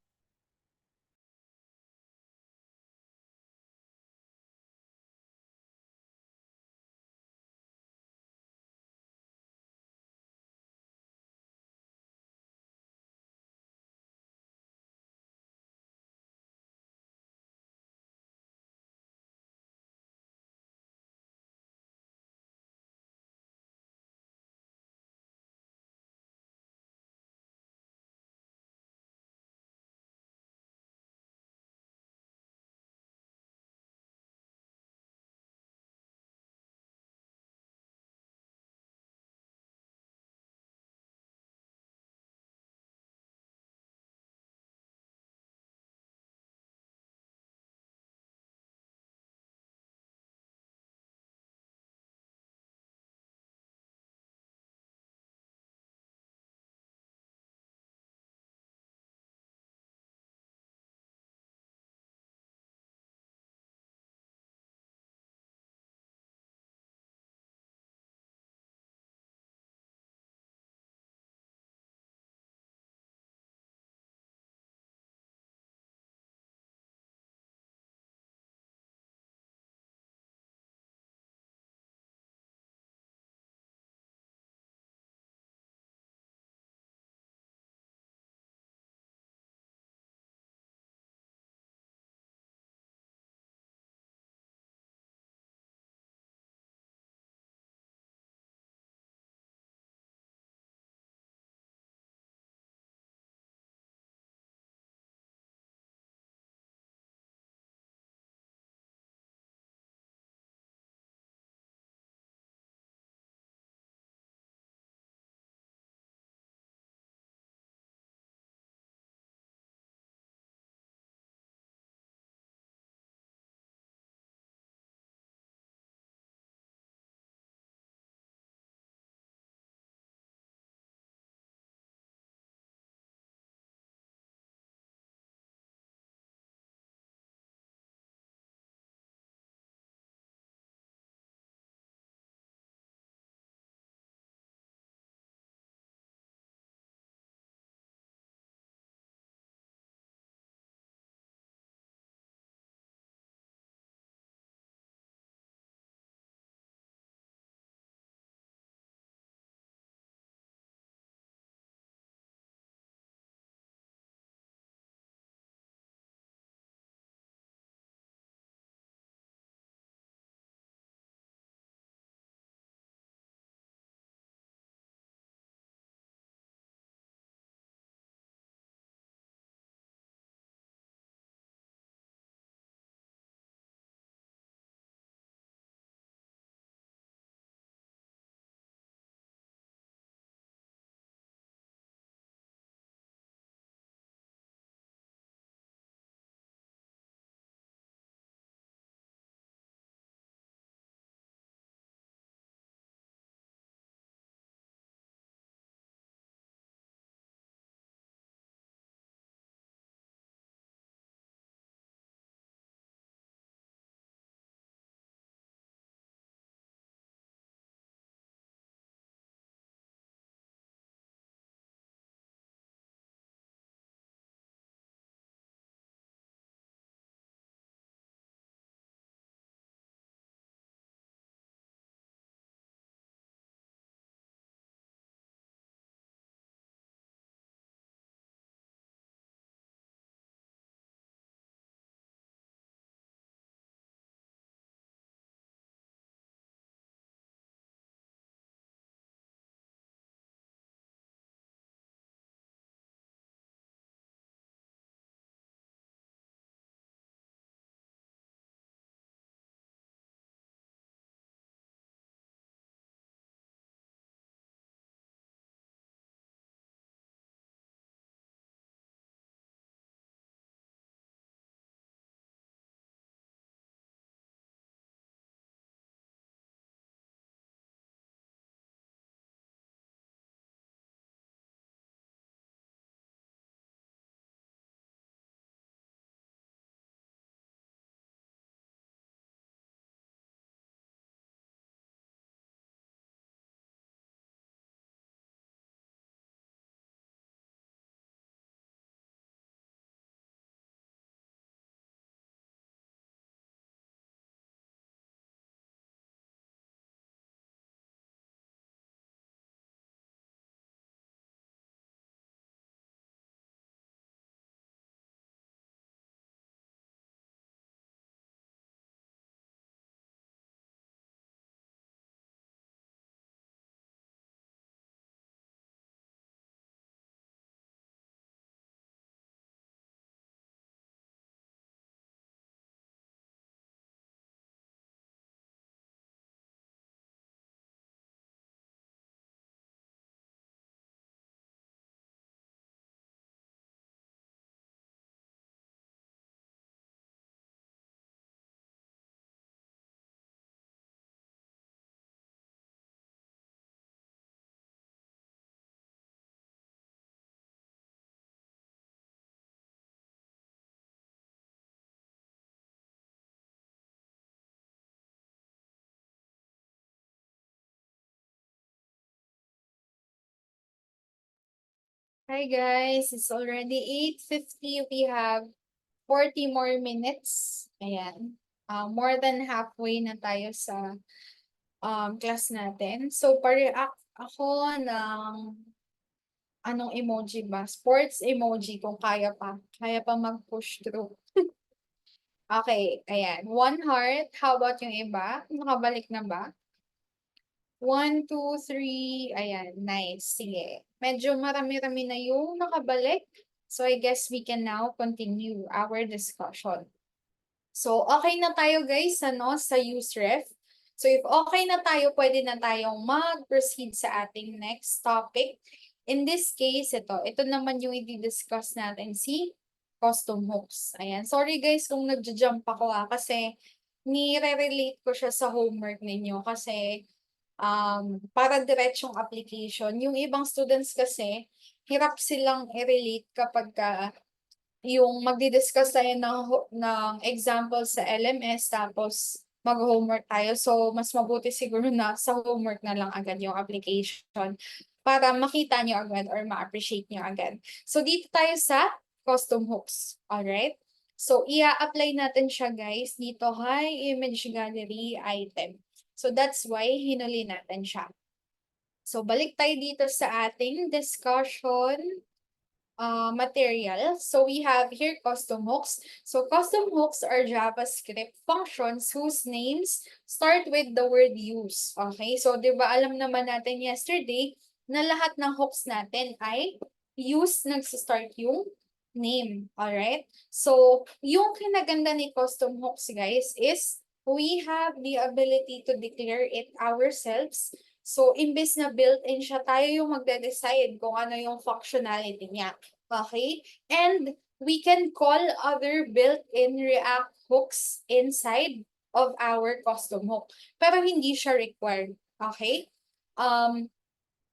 Hi guys, it's already 8:50. We have 40 more minutes. Ayan. More than halfway na tayo sa class natin. So, pa-react ako ng anong emoji ba? Sports emoji kung kaya pa. Kaya pa mag-push through. Okay, ayan. One heart. How about yung iba? Nakabalik na ba? 1, 2, 3. Ayan, nice. Sige. Medyo marami-rami na yung nakabalik. So, I guess we can now continue our discussion. So, okay na tayo guys, ano, sa use ref. So, if okay na tayo, pwede na tayong mag-proceed sa ating next topic. In this case, ito naman yung i-discuss natin, si custom hooks. Ayan. Sorry guys kung nagja-jump ako kasi nire-relate ko siya sa homework ninyo kasi para diretsong application. Yung ibang students kasi, hirap silang i-relate kapag yung magdi-discuss tayo ng example sa LMS tapos mag-homework tayo. So, mas mabuti siguro na sa homework na lang agad yung application para makita nyo agad or ma-appreciate nyo agad. So, dito tayo sa custom hooks. Alright? So, i-apply natin siya guys dito, hi, image gallery item. So, that's why hinuli natin siya. So, balik tayo dito sa ating discussion material. So we have here custom hooks. So custom hooks are JavaScript functions whose names start with the word use. Okay, so di ba alam naman natin yesterday na lahat ng hooks natin ay use nagsa-start yung name. Alright? So yung kinaganda ni custom hooks guys is we have the ability to declare it ourselves. So, imbes na built-in siya, tayo yung magde-decide kung ano yung functionality niya. Okay? And we can call other built-in React hooks inside of our custom hook. Pero hindi siya required. Okay?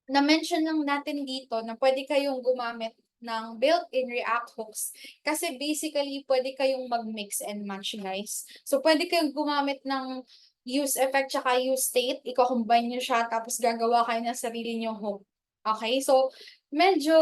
Na-mention lang natin dito na pwede kayong gumamit ng built-in React hooks. Kasi basically, pwede kayong mag-mix and match, guys. So, pwede kayong gumamit ng use effect tsaka use state, i-combine nyo siya, tapos gagawa kayo ng sarili nyo hook. Okay? So, medyo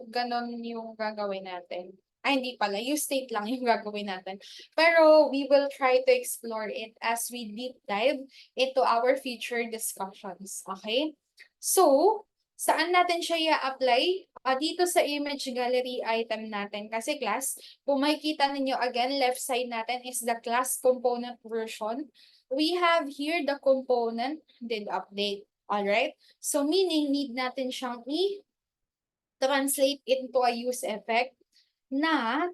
ganon yung gagawin natin. Ay, hindi pala. Use state lang yung gagawin natin. Pero, we will try to explore it as we deep dive into our future discussions. Okay? So, saan natin siya i-apply? Dito sa image gallery item natin. Kasi class, kung makikita ninyo again, left side natin is the class component version. We have here the component did update. Alright? So, meaning need natin siyang i-translate into a use effect na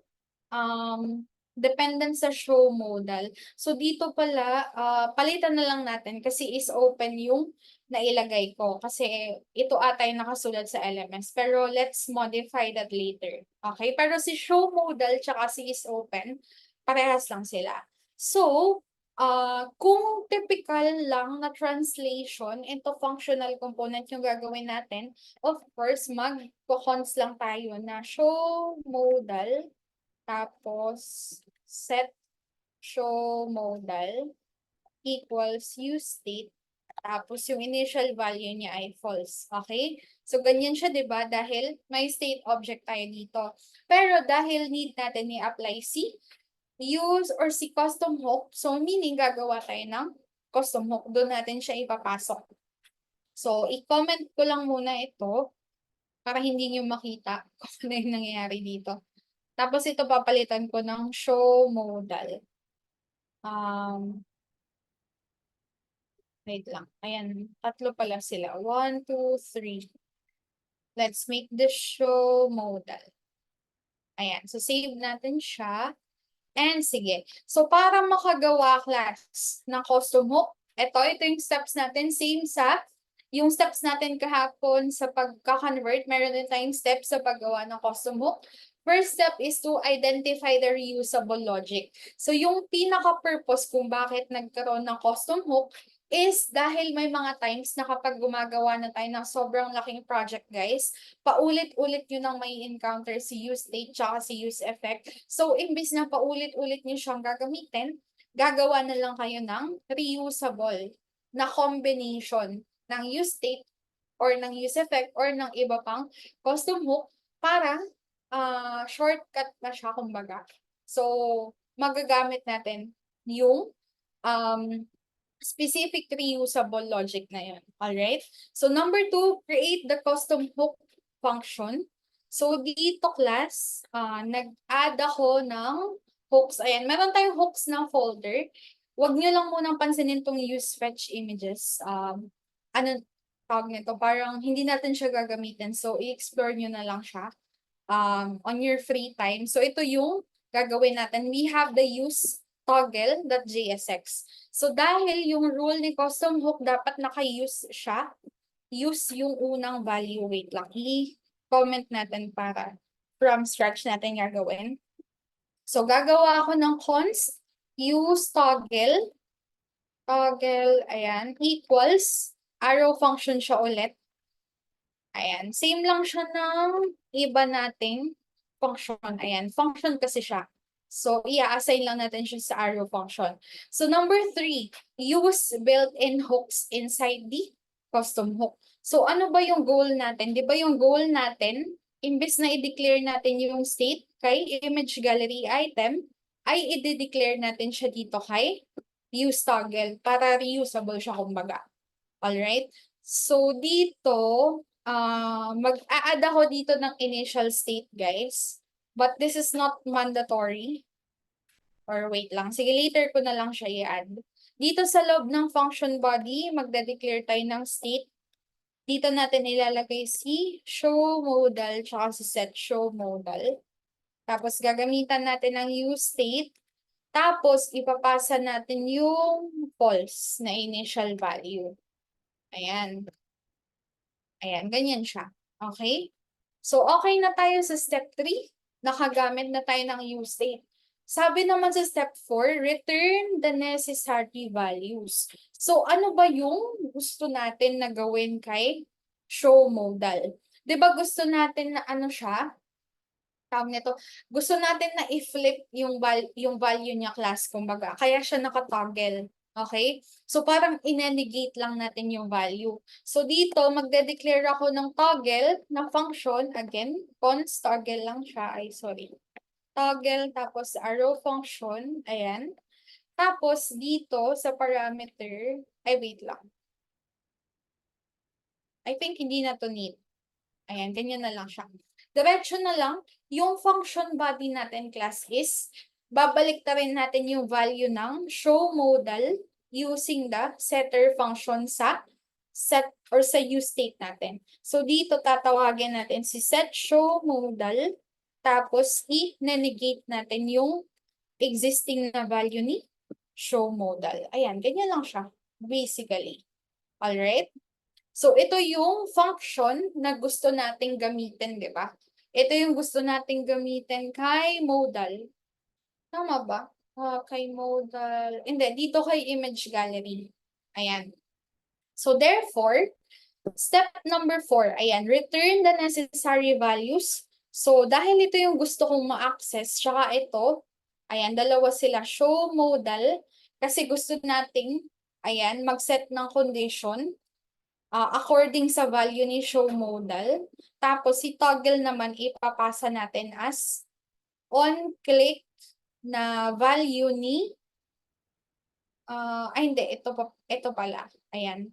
dependent sa show modal. So, dito pala, palitan na lang natin kasi is open yung nailagay ko. Kasi ito ata yung nakasulat sa LMS. Pero let's modify that later. Okay? Pero si show modal tsaka si is open, parehas lang sila. So, kung typical lang na translation into functional component yung gagawin natin, of course, mag-cons lang tayo na show modal tapos set show modal equals use state. Tapos yung initial value niya ay false. Okay? So, ganyan siya, di ba? Dahil may state object tayo dito. Pero dahil need natin i-apply si use or si custom hook, so meaning gagawa tayo ng custom hook. Doon natin siya ipapasok. So, i-comment ko lang muna ito para hindi nyo makita kung ano yung nangyayari dito. Tapos ito papalitan ko ng show modal. Wait lang. Ayan, tatlo pala sila. 1, 2, 3. Let's make this show modal. Ayan, so save natin siya. And sige. So para makagawa class ng custom hook, ito yung steps natin. Same sa yung steps natin kahapon sa pagka-convert. Meron din tayong steps sa paggawa ng custom hook. First step is to identify the reusable logic. So yung pinaka-purpose kung bakit nagkaroon ng custom hook is dahil may mga times na kapag gumagawa na tayo ng sobrang laking project, guys, paulit-ulit nyo nang may encounter si use state tsaka si use effect. So, imbis na paulit-ulit nyo siyang gagamitin, gagawa na lang kayo ng reusable na combination ng use state or ng use effect or ng iba pang custom hook para shortcut na siya kumbaga. So, magagamit natin yung specific reusable logic na yun. Alright? So, number 2, create the custom hook function. So, dito class, nag-add ako ng hooks. Ayan, meron tayong hooks na folder. Huwag nyo lang munang pansinin tong use fetch images. Ano tawag nito? Parang hindi natin siya gagamitin. So, i-explore nyo na lang siya on your free time. So, ito yung gagawin natin. We have the use toggle.jsx. So, dahil yung rule ni custom hook dapat naka-use siya, use yung unang value. Wait lang. I-comment natin para from scratch natin gagawin. So, gagawa ako ng const use toggle, ayan, equals, arrow function siya ulit. Ayan, same lang siya ng iba nating function. Ayan, function kasi siya. So, i-assign lang natin siya sa arrow function. So, number 3, use built-in hooks inside the custom hook. So, ano ba yung goal natin? Di ba yung goal natin, imbes na i-declare natin yung state kay image gallery item, ay i-declare natin siya dito kay use toggle para reusable siya kumbaga. Alright? So, dito, mag-a-add ako dito ng initial state, guys. But this is not mandatory. Or wait lang. Sige, later ko na lang siya i-add. Dito sa loob ng function body, magde-declare tayo ng state. Dito natin ilalagay si show modal tsaka si set show modal. Tapos gagamitan natin ng use state. Tapos ipapasa natin yung false na initial value. Ayan. Ayan, ganyan siya. Okay? So, okay na tayo sa step 3. Nakagamit na tayo ng use state. Sabi naman sa step 4, return the necessary values. So, ano ba yung gusto natin na gawin kay show modal? 'Di ba gusto natin na ano siya? Tawag nito, gusto natin na i-flip yung value niya class, kumbaga. Kaya siya naka-toggle. Okay? So, parang inenegate lang natin yung value. So, dito, magde-declare ako ng toggle na function. Again, const toggle lang siya. Ay, sorry. Toggle, tapos arrow function. Ayan. Tapos, dito, sa parameter, ay, wait lang. I think hindi na to need. Ayan, ganyan na lang siya. Diretso na lang, yung function body natin class is, babalik na rin natin yung value ng show modal using the setter function sa set or sa use state natin. So, dito tatawagin natin si set show modal, tapos i-negate natin yung existing na value ni show modal. Ayan, ganyan lang siya, basically. Alright? So, ito yung function na gusto nating gamitin, di ba? Ito yung gusto nating gamitin kay modal. Tama ba? Kay modal. Hindi, dito kay image gallery. Ayan. So, therefore, step number 4, ayan, return the necessary values. So, dahil ito yung gusto kong ma-access, tsaka ito, ayan, dalawa sila, show modal, kasi gusto nating, ayan, mag-set ng condition according sa value ni show modal. Tapos si toggle naman ipapasa natin as on click na value ni ay hindi, ito pala. Ayan.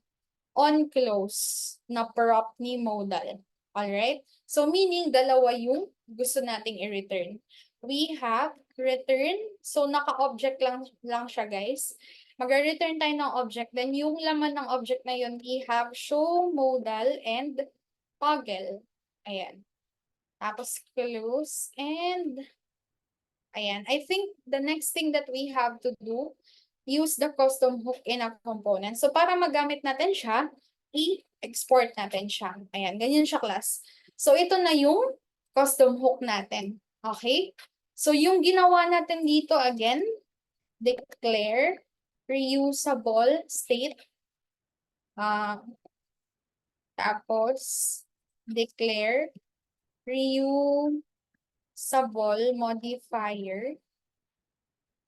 On close na prop ni modal. Alright? So meaning dalawa yung gusto nating i-return. We have return. So naka-object lang siya, guys. Mag-return tayo ng object. Then, yung laman ng object na yun, we have show modal and toggle. Ayan. Tapos, close. And, ayan. I think the next thing that we have to do, use the custom hook in a component. So, para magamit natin siya, i-export natin siya. Ayan. Ganyan siya, class. So, ito na yung custom hook natin. Okay? So, yung ginawa natin dito, again, declare reusable state. Tapos, declare reusable modifier.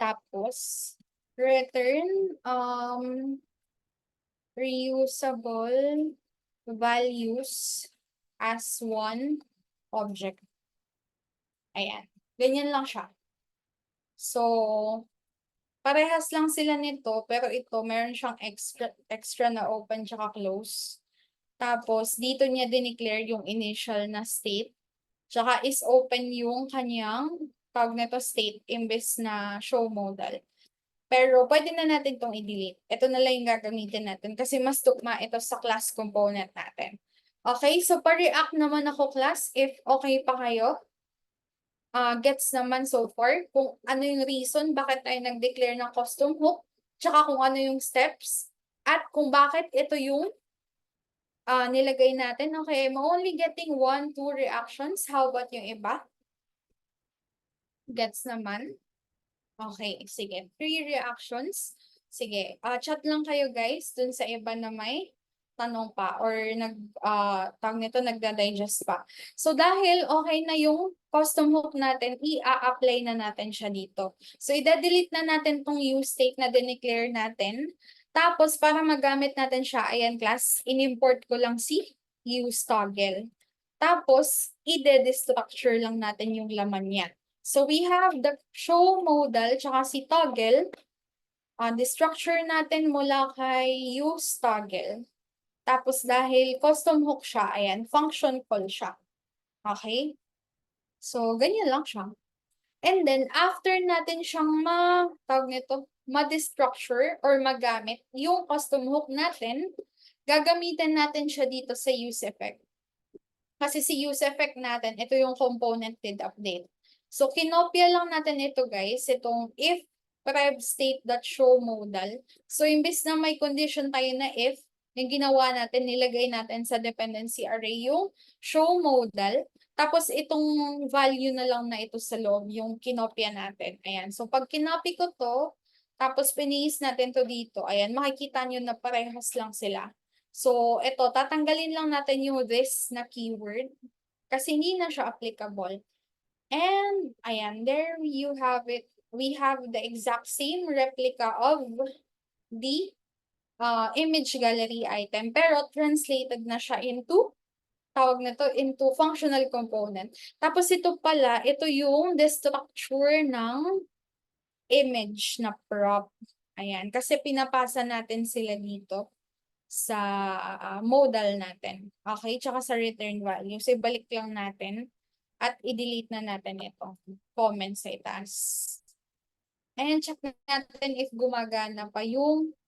Tapos, return reusable values as one object. Ayan. Ganyan lang siya. So, parehas lang sila nito, pero ito, meron siyang extra na open tsaka close. Tapos, dito niya dineclare yung initial na state. Tsaka is open yung kanyang tawag nito state imbes na show modal. Pero pwede na natin itong i-delete. Ito na lang yung gagamitin natin kasi mas tugma ito sa class component natin. Okay, so pa-react naman ako class if okay pa kayo. Gets naman so far kung ano yung reason bakit tayo nag-declare ng custom hook, tsaka kung ano yung steps, at kung bakit ito yung nilagay natin. Okay, I'm only getting 1, 2 reactions. How about yung iba? Gets naman? Okay, sige. 3 reactions. Sige, chat lang kayo guys dun sa iba na may tanong pa or tawag nito, nagda-digest pa. So dahil okay na yung custom hook natin, i-apply na natin siya dito. So i-delete na natin tong use state na dineclare natin. Tapos para magamit natin siya, ayan class, in-import ko lang si use toggle. Tapos i-destructure lang natin yung laman niya. So we have the show modal tsaka si toggle. The structure natin mula kay use toggle. Tapos dahil custom hook siya, ayan, function call siya. Okay? So, ganyan lang siya. And then, after natin siyang tawag nito, ma-destructure or magamit yung custom hook natin, gagamitin natin siya dito sa use effect. Kasi si use effect natin, ito yung component did update. So, kinopya lang natin ito guys, itong if prev state.show modal. So, imbis na may condition tayo na if, yung ginawa natin, nilagay natin sa dependency array yung show modal. Tapos, itong value na lang na ito sa loob, yung kinopya natin. Ayan. So, pag kinopy ko to, tapos piniis natin to dito, ayan, makikita nyo na parehas lang sila. So, ito, tatanggalin lang natin yung this na keyword kasi hindi na siya applicable. And, ayan, there you have it. We have the exact same replica of the image gallery item, pero translated na siya into, tawag na to, into functional component. Tapos ito pala, ito yung the structure ng image na prop. Ayan, kasi pinapasa natin sila dito sa modal natin. Okay? Tsaka sa return value. So, ibalik lang natin at i-delete na natin ito. Comment sa itaas. And check natin if gumagana pa yung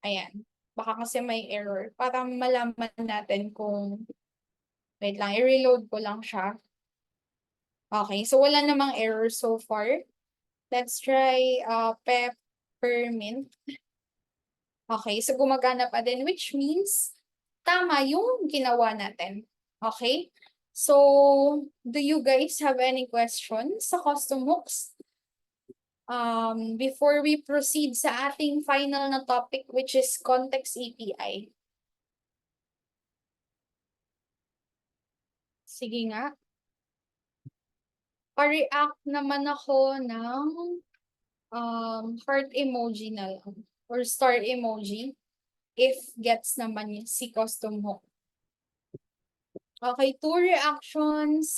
ayan. Baka kasi may error. Para malaman natin kung wait lang, i-reload ko lang siya. Okay, so wala namang error so far. Let's try peppermint. Okay, so gumagana pa din, which means tama yung ginawa natin. Okay? So, do you guys have any questions sa custom hooks? Before we proceed sa ating final na topic, which is context API. Sige nga. Pa-react naman ako ng heart emoji na lang or star emoji if gets naman si custom hook. Okay, 2 reactions,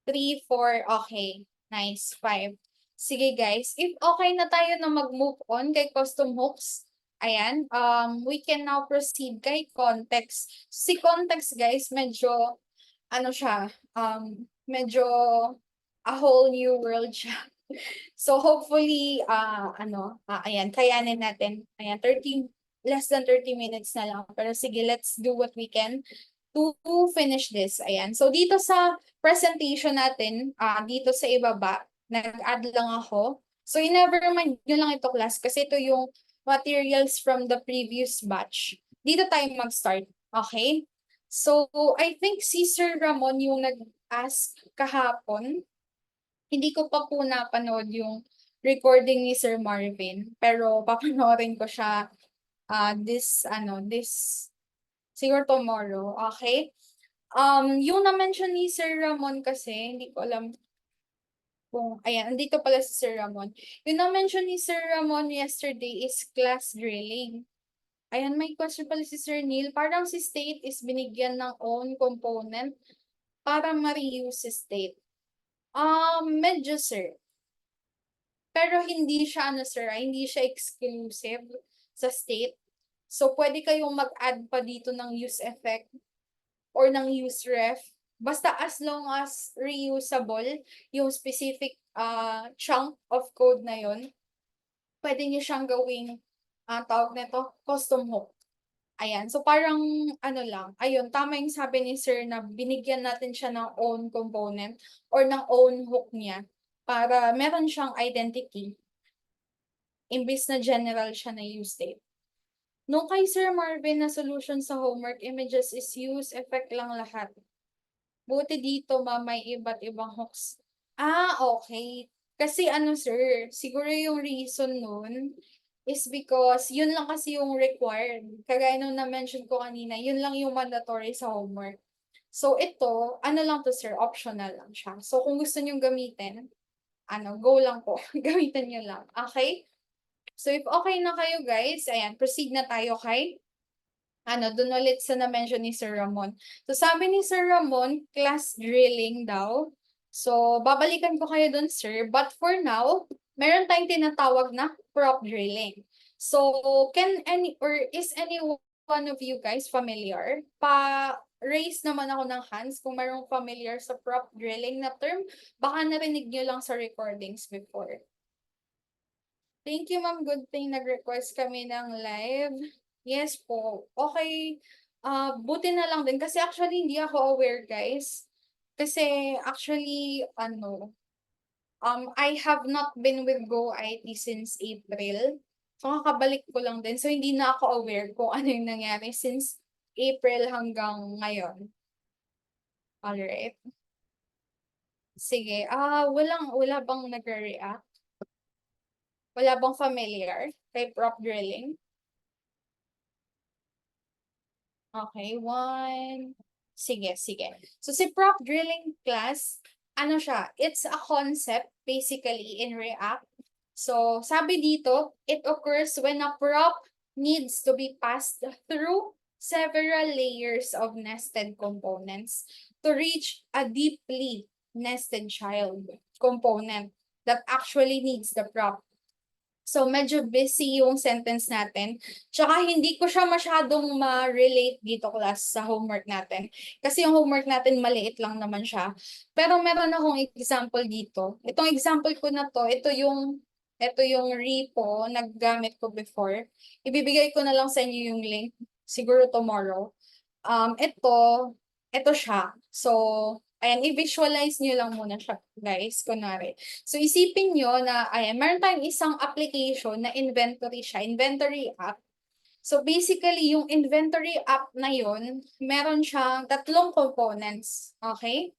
3, 4, okay. Nice, 5. Sige guys, if okay na tayo na mag-move on kay custom hooks, ayan, we can now proceed kay context. Si context guys, medyo, ano siya, medyo a whole new world siya. So hopefully, ayan, kayanin natin. Ayan, less than 30 minutes na lang. Pero sige, let's do what we can to finish this. Ayan. So dito sa presentation natin, dito sa ibaba, nag-add lang ako. So never mind nyo lang ito class kasi ito yung materials from the previous batch. Dito tayo mag-start. Okay? So I think si Sir Ramon yung nag-ask kahapon. Hindi ko pa po napanood yung recording ni Sir Marvin, pero papanoorin ko siya this siguro tomorrow, okay? Yung na-mention ni Sir Ramon kasi, hindi ko alam kung, ayan, andito pala si Sir Ramon. Yung na-mention ni Sir Ramon yesterday is class drilling. Ayan, may question pala si Sir Neil. Parang si state is binigyan ng own component para ma-reuse si state. Medyo sir. Pero hindi siya ano sir, hindi siya exclusive sa state. So pwede kayong mag-add pa dito ng use effect or ng use ref. Basta as long as reusable yung specific chunk of code na yon, pwede niyo siyang gawing tawag nito, custom hook. Ayan. So parang ano lang, ayun, tama yung sabi ni sir na binigyan natin siya ng own component or ng own hook niya para meron siyang identity imbis na general siya na use state. Nung kay Sir Marvin na solution sa homework images is use effect lang lahat. Buti dito may iba't ibang hooks. Okay. Kasi ano sir, siguro yung reason nun is because yun lang kasi yung required. Kagaya nung na-mention ko kanina, yun lang yung mandatory sa homework. So ito, ano lang to sir, optional lang siya. So kung gusto nyong gamitin, go lang po. Gamitin nyo lang. Okay? So if okay na kayo guys, ayan, proceed na tayo kay dun ulit sa na-mention ni Sir Ramon. So sabi ni Sir Ramon, class drilling daw. So babalikan ko kayo dun sir, but for now, meron tayong tinatawag na prop drilling. So is any one of you guys familiar? Raise naman ako ng hands kung mayroong familiar sa prop drilling na term. Baka narinig nyo lang sa recordings before. Thank you, ma'am. Good thing nag-request kami ng live. Yes po. Okay. Buti na lang din. Kasi actually, hindi ako aware, guys. Kasi actually, I have not been with Go IT since April. So, kakabalik ko lang din. So, hindi na ako aware kung ano yung nangyari since April hanggang ngayon. Alright. Sige. Wala bang nagre-react? Wala bang familiar kay prop drilling? Okay, one. Sige, sige. So, si prop drilling class, ano siya? It's a concept basically in React. So, sabi dito, it occurs when a prop needs to be passed through several layers of nested components to reach a deeply nested child component that actually needs the prop. So, medyo busy yung sentence natin. Tsaka hindi ko siya masyadong ma-relate dito class sa homework natin. Kasi yung homework natin maliit lang naman siya. Pero meron akong example dito. Itong example ko na to, ito yung repo na gamit ko before. Ibibigay ko na lang sa inyo yung link. Siguro tomorrow. Ito siya. So, ayan, i-visualize nyo lang muna siya, guys, kunwari. So, isipin nyo na, ayan, meron tayong isang application na inventory siya, inventory app. So, basically, yung inventory app na yun, meron siyang tatlong components. Okay?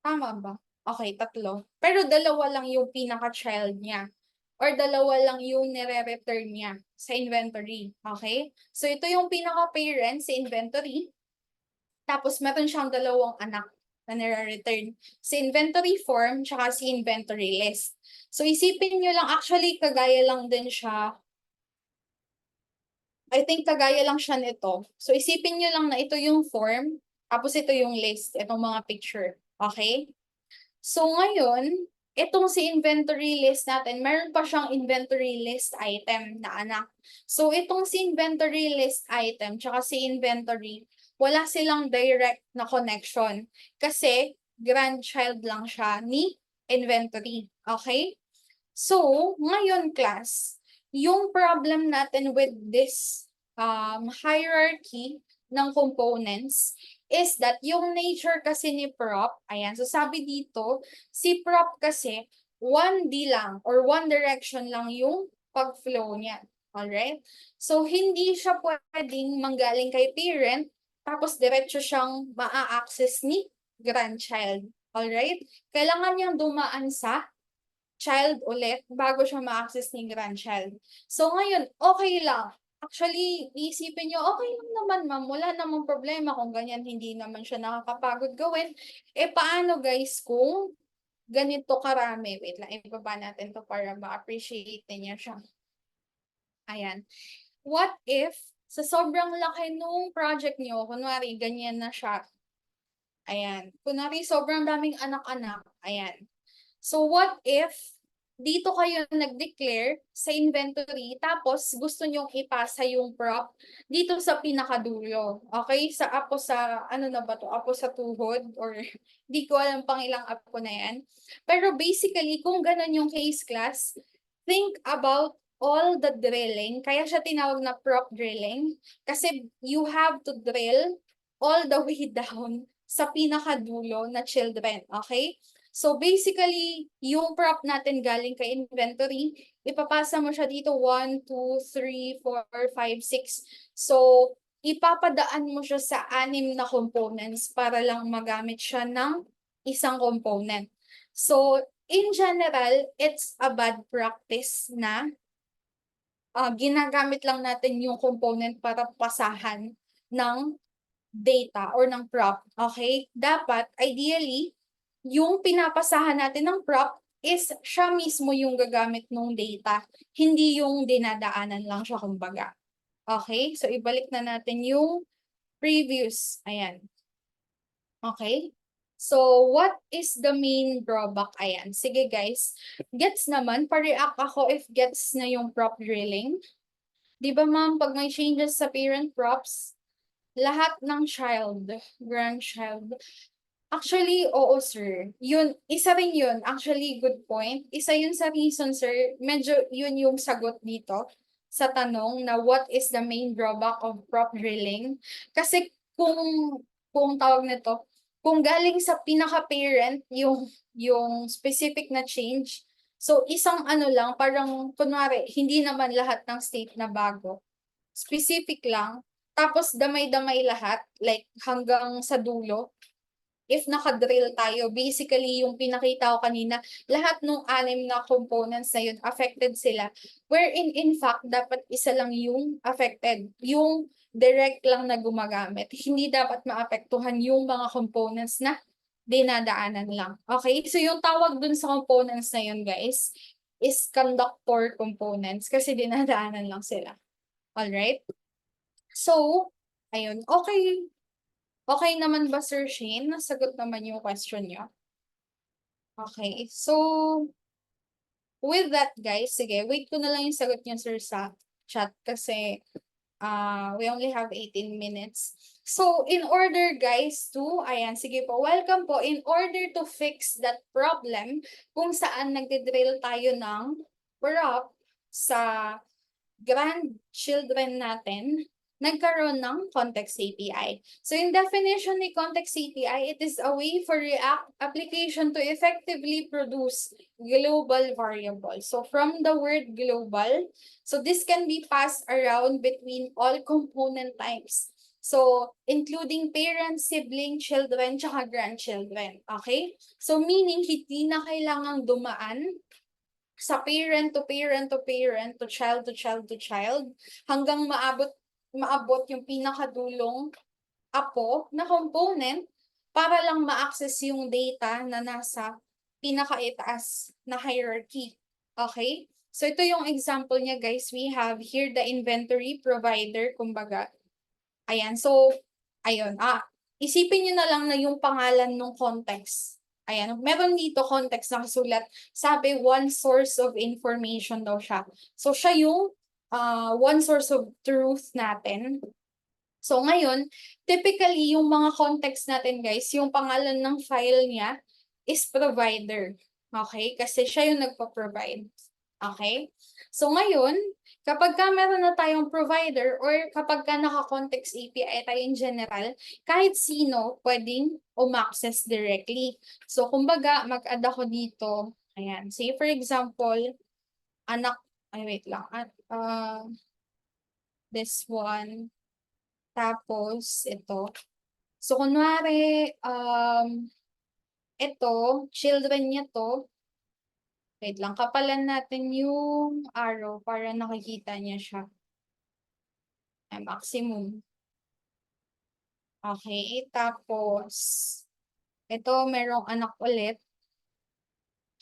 Tama ba? Okay, tatlo. Pero dalawa lang yung pinaka-child niya. Or dalawa lang yung nire-return niya sa inventory. Okay? So, ito yung pinaka-parent sa inventory. Tapos, meron siyang dalawang anak na nire-return. Si inventory form, tsaka si inventory list. So, isipin nyo lang, actually, kagaya lang din siya. I think kagaya lang siya nito. So, isipin nyo lang na ito yung form, tapos ito yung list, itong mga picture. Okay? So, ngayon, itong si inventory list natin, meron pa siyang inventory list item na anak. So, itong si inventory list item, tsaka si inventory, wala silang direct na connection. Kasi, grandchild lang siya ni inventory. Okay? So, ngayon class, yung problem natin with this hierarchy ng components is that yung nature kasi ni prop, ayan, so sabi dito, si prop kasi 1D lang or one direction lang yung pag-flow niya. Alright? So, hindi siya pwedeng manggaling kay parent tapos diretso siyang maa-access ni grandchild. Alright? Kailangan niyang dumaan sa child ulit bago siya ma-access ni grandchild. So, ngayon, okay lang. Actually, isipin nyo, okay lang naman ma'am, wala namang problema kung ganyan, hindi naman siya nakakapagod gawin. Paano guys kung ganito karami? Wait lang, ibaba natin to para ma-appreciate niya siya. Ayan. what if, sa sobrang laki nung project niyo, kunwari ganyan na siya, ayan. Kunwari sobrang daming anak-anak, ayan. So what if dito kayo nag-declare sa inventory tapos gusto nyong ipasa yung prop dito sa pinakadulo. Okay? Sa apo sa ano na ba to? Apo sa tuhod or di ko alam pang ilang apo na yan. Pero basically kung ganun yung case class, think about all the drilling. Kaya siya tinawag na prop drilling kasi you have to drill all the way down sa pinakadulo na children. Okay? So basically, yung prop natin galing kay inventory, ipapasa mo siya dito 1, 2, 3, 4, 5, 6. So ipapadaan mo siya sa 6 na components para lang magamit siya ng isang component. So in general, it's a bad practice na ginagamit lang natin yung component para pasahan ng data or ng prop. Okay? Dapat, ideally, yung pinapasahan natin ng prop is siya mismo yung gagamit ng data, hindi yung dinadaanan lang siya kumbaga. Okay? So, ibalik na natin yung previous. Ayan. Okay? So, what is the main drawback? Ayan. Sige guys. Gets naman. Pa-react ako if gets na yung prop drilling. Di ba ma'am, pag may changes sa parent props, lahat ng child, grandchild, actually, oo sir. Yun, isa rin yun. Actually, good point. Isa yun sa reason sir, medyo yun yung sagot dito sa tanong na what is the main drawback of prop drilling. Kasi kung tawag nito, kung galing sa pinaka-parent yung specific na change, so isang ano lang, parang kunwari, hindi naman lahat ng state na bago. Specific lang. Tapos damay-damay lahat, like hanggang sa dulo. If naka-drill tayo, basically yung pinakita ko kanina, lahat ng 6 na components na yun, affected sila. Wherein in fact, dapat isa lang yung affected. Yung direct lang na gumagamit. Hindi dapat maapektuhan yung mga components na dinadaanan lang. Okay? So yung tawag dun sa components na yun, guys, is conductor components kasi dinadaanan lang sila. Alright? So, ayun. Okay. Okay naman ba, Sir Shane? Nasagot naman yung question niyo. Okay. So, with that, guys, sige, wait ko na lang yung sagot niyo, Sir, sa chat kasi we only have 18 minutes. So, in order, guys, to, ayan, sige po, welcome po. In order to fix that problem, kung saan nagdidrill tayo ng prop sa grandchildren natin, nagkaroon ng context API. So in definition ni context API, it is a way for React application to effectively produce global variables. So from the word global, so this can be passed around between all component types. So, including parents, sibling, children, tsaka grandchildren. Okay? So, meaning, hindi na kailangang dumaan sa parent to parent to parent to child to child to child hanggang maabot yung pinakadulong apo na component para lang ma-access yung data na nasa pinakaitaas na hierarchy. Okay? So ito yung example niya guys. We have here the inventory provider, kumbaga. Ayan. So, ayun. Isipin niyo na lang na yung pangalan ng context. Ayan. Meron dito context na kasulat. Sabi, one source of information daw siya. So, siya yung one source of truth natin. So, ngayon, typically, yung mga context natin, guys, yung pangalan ng file niya is provider. Okay? Kasi siya yung nagpa-provide. Okay? So, ngayon, kapag ka meron na tayong provider or kapag ka naka-context API tayo in general, kahit sino pwedeng umaccess directly. So, kumbaga, mag-add ako dito. Ayan. Say, for example, anak, ay wait lang. This one. Tapos, ito. So, kunwari, ito, children niya to. Wait lang, kapalan natin yung arrow para nakikita niya siya. Maximum. Okay, tapos, ito merong anak ulit.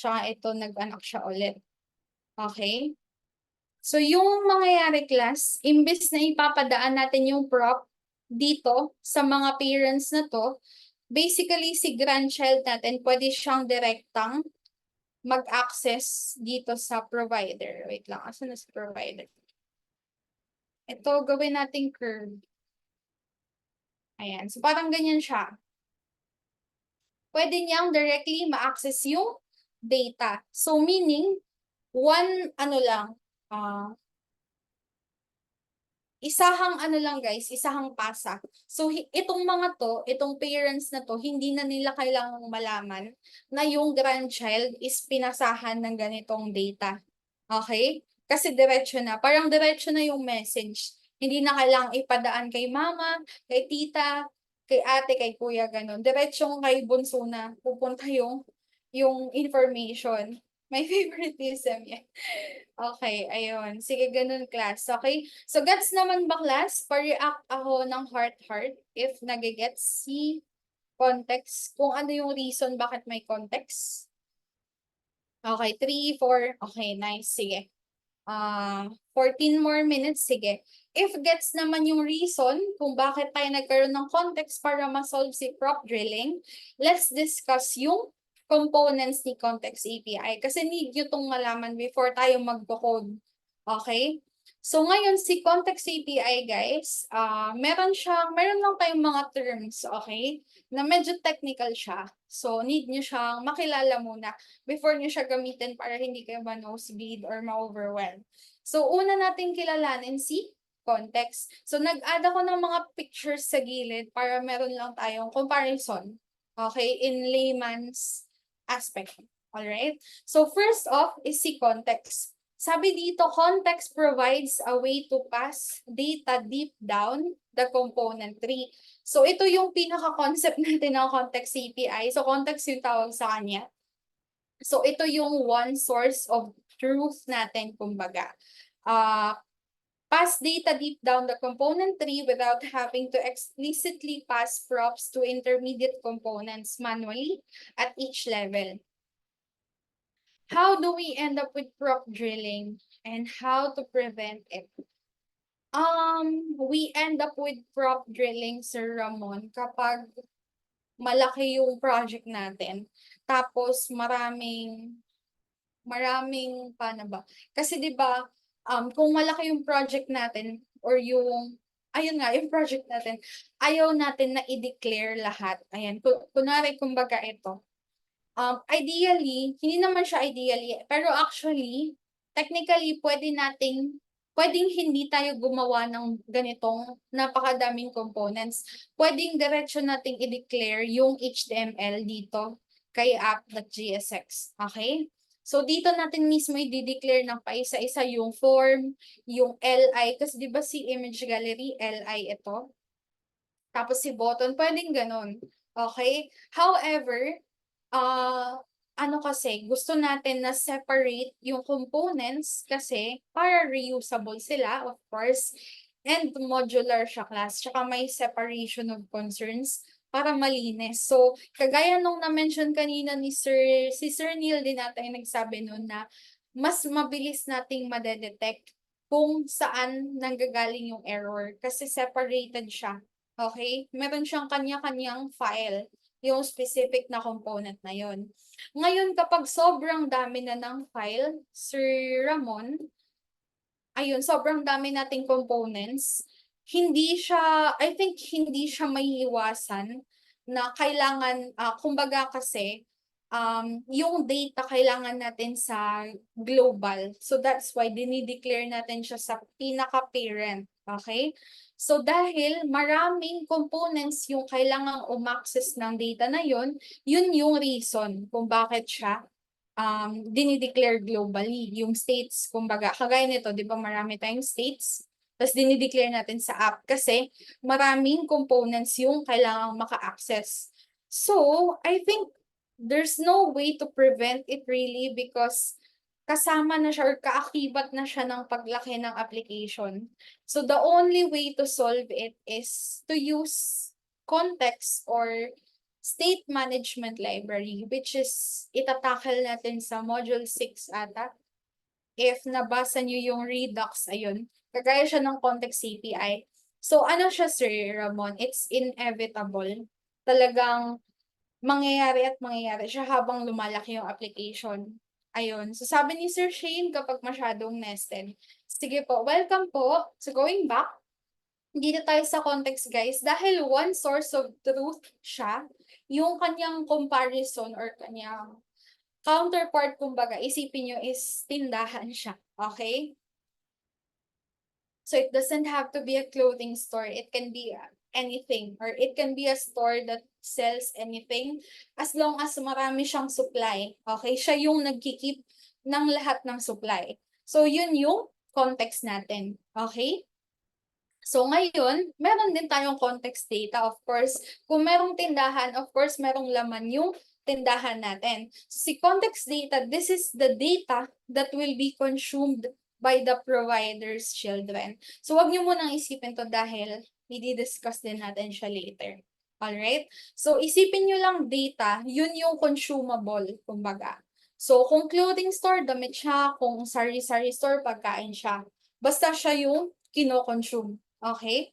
Tsaka ito nag-anak siya ulit. Okay? So yung mangyayari class, imbes na ipapadaan natin yung prop dito sa mga parents na to, basically si grandchild natin pwede siyang direktang mag-access dito sa provider. Wait lang, asan na sa provider? Ito, gawin nating curve. Ayan, so parang ganyan siya. Pwede niyang directly ma-access yung data. So meaning, one ano lang, isahang ano lang guys, isahang pasa. So itong mga to, itong parents na to, hindi na nila kailangang malaman na yung grandchild is pinasahan ng ganitong data. Okay? Kasi diretso na. Parang diretso na yung message. Hindi na kailangang ipadaan kay mama, kay tita, kay ate, kay kuya, ganun. Diretsong kay bunso na pupunta yung information. My favoritism yan. Okay, ayun. Sige, ganun class. Okay? So, gets naman ba class? Pa-react ako ng heart-heart if nagigets si context. Kung ano yung reason bakit may context. Okay, 3, 4. Okay, nice. Sige. 14 more minutes. Sige. If gets naman yung reason kung bakit tayo nagkaroon ng context para ma-solve si prop drilling, let's discuss yung components ni Context API. Kasi need nyo itong malaman before tayo mag-code. Okay? So ngayon si Context API guys, meron lang tayong mga terms, okay? Na medyo technical siya. So need nyo siyang makilala muna before nyo siya gamitin para hindi kayo ma-nosebleed or ma-overwhelm. So una natin kilalanin si context. So nag-add ako ng mga pictures sa gilid para meron lang tayong comparison. Okay? In layman's aspect. Alright? So first off is si context. Sabi dito, context provides a way to pass data deep down the component tree. So ito yung pinaka-concept natin ng context API. So context yung tawag sa kanya. So ito yung one source of truth natin, kumbaga. Pass data deep down the component tree without having to explicitly pass props to intermediate components manually at each level. How do we end up with prop drilling and how to prevent it? We end up with prop drilling, Sir Ramon, kapag malaki yung project natin. Tapos maraming paano ba? Kasi 'di ba, kung malaki yung project natin or yung ayun nga, yung project natin, ayaw natin na i-declare lahat. Ayan, kunwari kumbaga ito. Ideally, hindi naman siya ideally, pero actually, technically, pwedeng hindi tayo gumawa ng ganitong napakadaming components. Pwedeng diretso nating i-declare yung HTML dito kay app.jsx. Okay? So, dito natin mismo i-declare ng paisa-isa yung form, yung LI, kasi di ba si image gallery, LI ito? Tapos si button, pwedeng ganun. Okay? However, ano kasi, gusto natin na separate yung components kasi para reusable sila, of course, and modular siya class. Tsaka may separation of concerns para malinis. So, kagaya nung na-mention kanina si Sir Neil din natin yung nagsabi nun na mas mabilis nating madedetect kung saan nanggagaling yung error kasi separated siya. Okay? Meron siyang kanya-kanyang file, yung specific na component na yon. Ngayon, kapag sobrang dami na ng file, Sir Ramon, ayun, sobrang dami nating components, I think hindi siya may iwasan na kailangan, kumbaga kasi, yung data kailangan natin sa global. So that's why dinideclare natin siya sa pinaka-parent. Okay? So dahil maraming components yung kailangang umaccess ng data na yun yung reason kung bakit siya dinideclare globally. Yung states, kumbaga, kagaya nito, di ba marami tayong states, tapos dinideclare natin sa app kasi maraming components yung kailangang maka-access. So, I think there's no way to prevent it really because kasama na siya or kaakibat na siya ng paglaki ng application. So, the only way to solve it is to use context or state management library, which is itatackle natin sa module 6 ata. if nabasa nyo yung Redux, ayun, kagaya siya ng context API. So, ano siya, Sir Ramon? It's inevitable. Talagang mangyayari at mangyayari siya habang lumalaki yung application. Ayun. So, sabi ni Sir Shane, kapag masyadong nested. Sige po, welcome po. So, going back, dito tayo sa context, guys. Dahil one source of truth siya, yung kanyang comparison or kanyang counterpart, kumbaga, isipin nyo is tindahan siya. Okay? So it doesn't have to be a clothing store. It can be anything, or it can be a store that sells anything as long as marami siyang supply. Okay? Siya yung nagkikip ng lahat ng supply. So yun yung context natin. Okay? So ngayon, meron din tayong context data. Of course, kung merong tindahan, of course, merong laman yung tindahan natin. So si context data, this is the data that will be consumed by the provider's children. So wag niyo munang isipin to dahil i-discuss din natin siya later. Alright? So isipin niyo lang data, yun yung consumable, kumbaga. So kung clothing store, damit siya. Kung sari-sari store, pagkain siya. Basta siya yung kino-consume. Okay?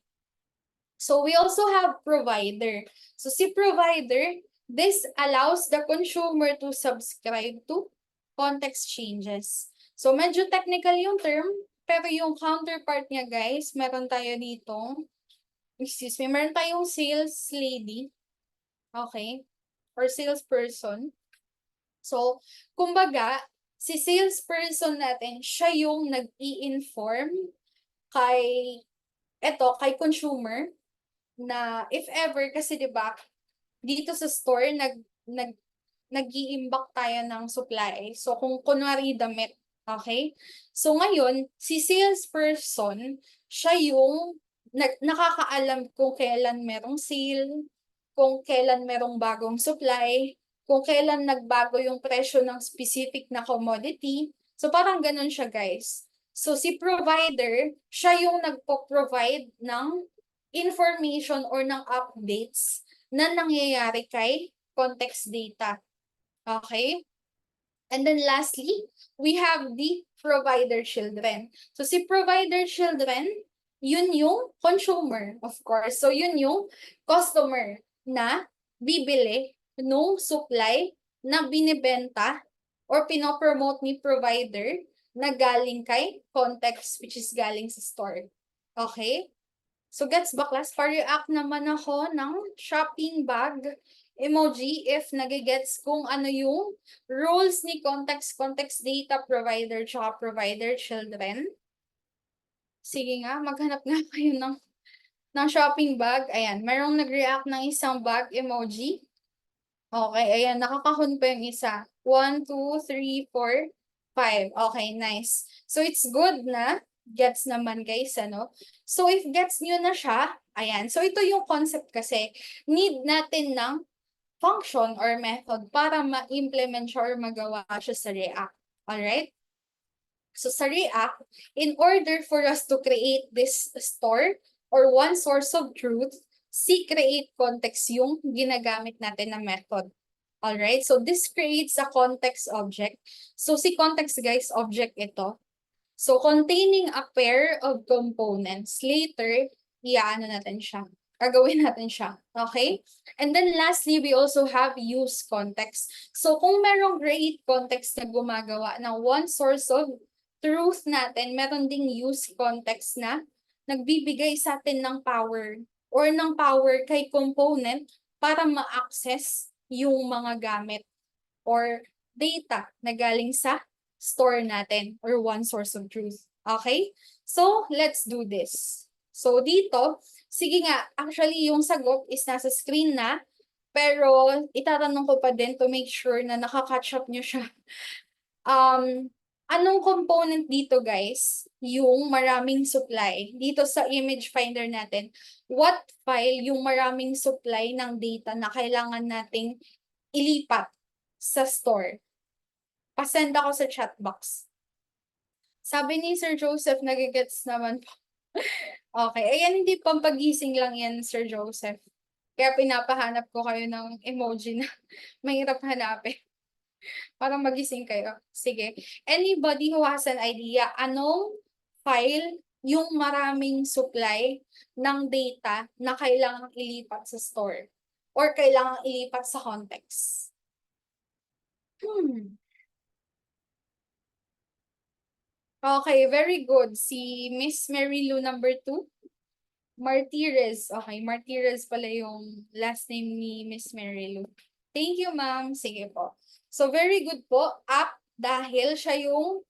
So we also have provider. So si provider, this allows the consumer to subscribe to context changes. So medyo technical yung term, pero yung counterpart niya, guys, meron tayo ditong, excuse me, meron tayong sales lady. Okay? Or salesperson. So, kumbaga, si salesperson natin, siya yung nag-i-inform kay kay consumer na if ever, kasi 'di ba dito sa store nag-iimbak tayo ng supply. So kung kunwari damit, okay? So ngayon, si salesperson, siya yung nakakaalam kung kailan merong sale, kung kailan merong bagong supply, kung kailan nagbago yung presyo ng specific na commodity. So parang ganun siya, guys. So si provider, siya yung nagpo-provide ng information or ng updates na nangyayari kay context data. Okay? And then lastly, we have the provider children. So si provider children, yun yung consumer, of course. So yun yung customer na bibili nung supply na binibenta or pinopromote ni provider na galing kay context, which is galing sa store. Okay? So gets ba, class? Pa-react naman ako ng shopping bag emoji if nagigets kung ano yung rules ni context data provider tsaka provider children. Sige nga, maghanap nga kayo ng shopping bag. Ayan, merong nag-react ng isang bag emoji. Okay, ayan, nakakahon pa yung isa. 1, 2, 3, 4, 5. Okay, nice. So it's good na gets naman, guys, ano? So if gets nyo na siya, ayan. So ito yung concept kasi, need natin ng function or method para ma-implement siya or magawa siya sa React. Alright? So sa React, in order for us to create this store or one source of truth, si create context yung ginagamit natin na method. Alright? So this creates a context object. So si context, guys, object ito. So containing a pair of components. Later, iaano natin siya. Gagawin natin siya. Okay? And then lastly, we also have use context. So kung merong create context na gumagawa ng one source of truth natin, meron ding use context na nagbibigay sa atin ng power or ng power kay component para ma-access yung mga gamit or data na galing sa store natin or one source of truth. Okay? So, let's do this. So, dito, sige nga, actually, yung sagot is nasa screen na, pero itatanong ko pa din to make sure na nakaka-catch up nyo siya. Anong component dito, guys? Yung maraming supply. Dito sa image finder natin, what file yung maraming supply ng data na kailangan nating ilipat sa store? Pasend ako sa chat box. Sabi ni Sir Joseph, nagigets naman po. Okay, ayan, hindi pampagising lang yan, Sir Joseph. Kaya pinapahanap ko kayo ng emoji na mahirap hanapin. Para magising kayo. Sige. Anybody who has an idea, anong file yung maraming supply ng data na kailangang ilipat sa store or kailangang ilipat sa context? Hmm. Okay, very good. Si Miss Mary Lou number 2. Martirez. Okay, Martirez pala yung last name ni Miss Mary Lou. Thank you, ma'am. Sige po. So, very good po. App dahil siya yung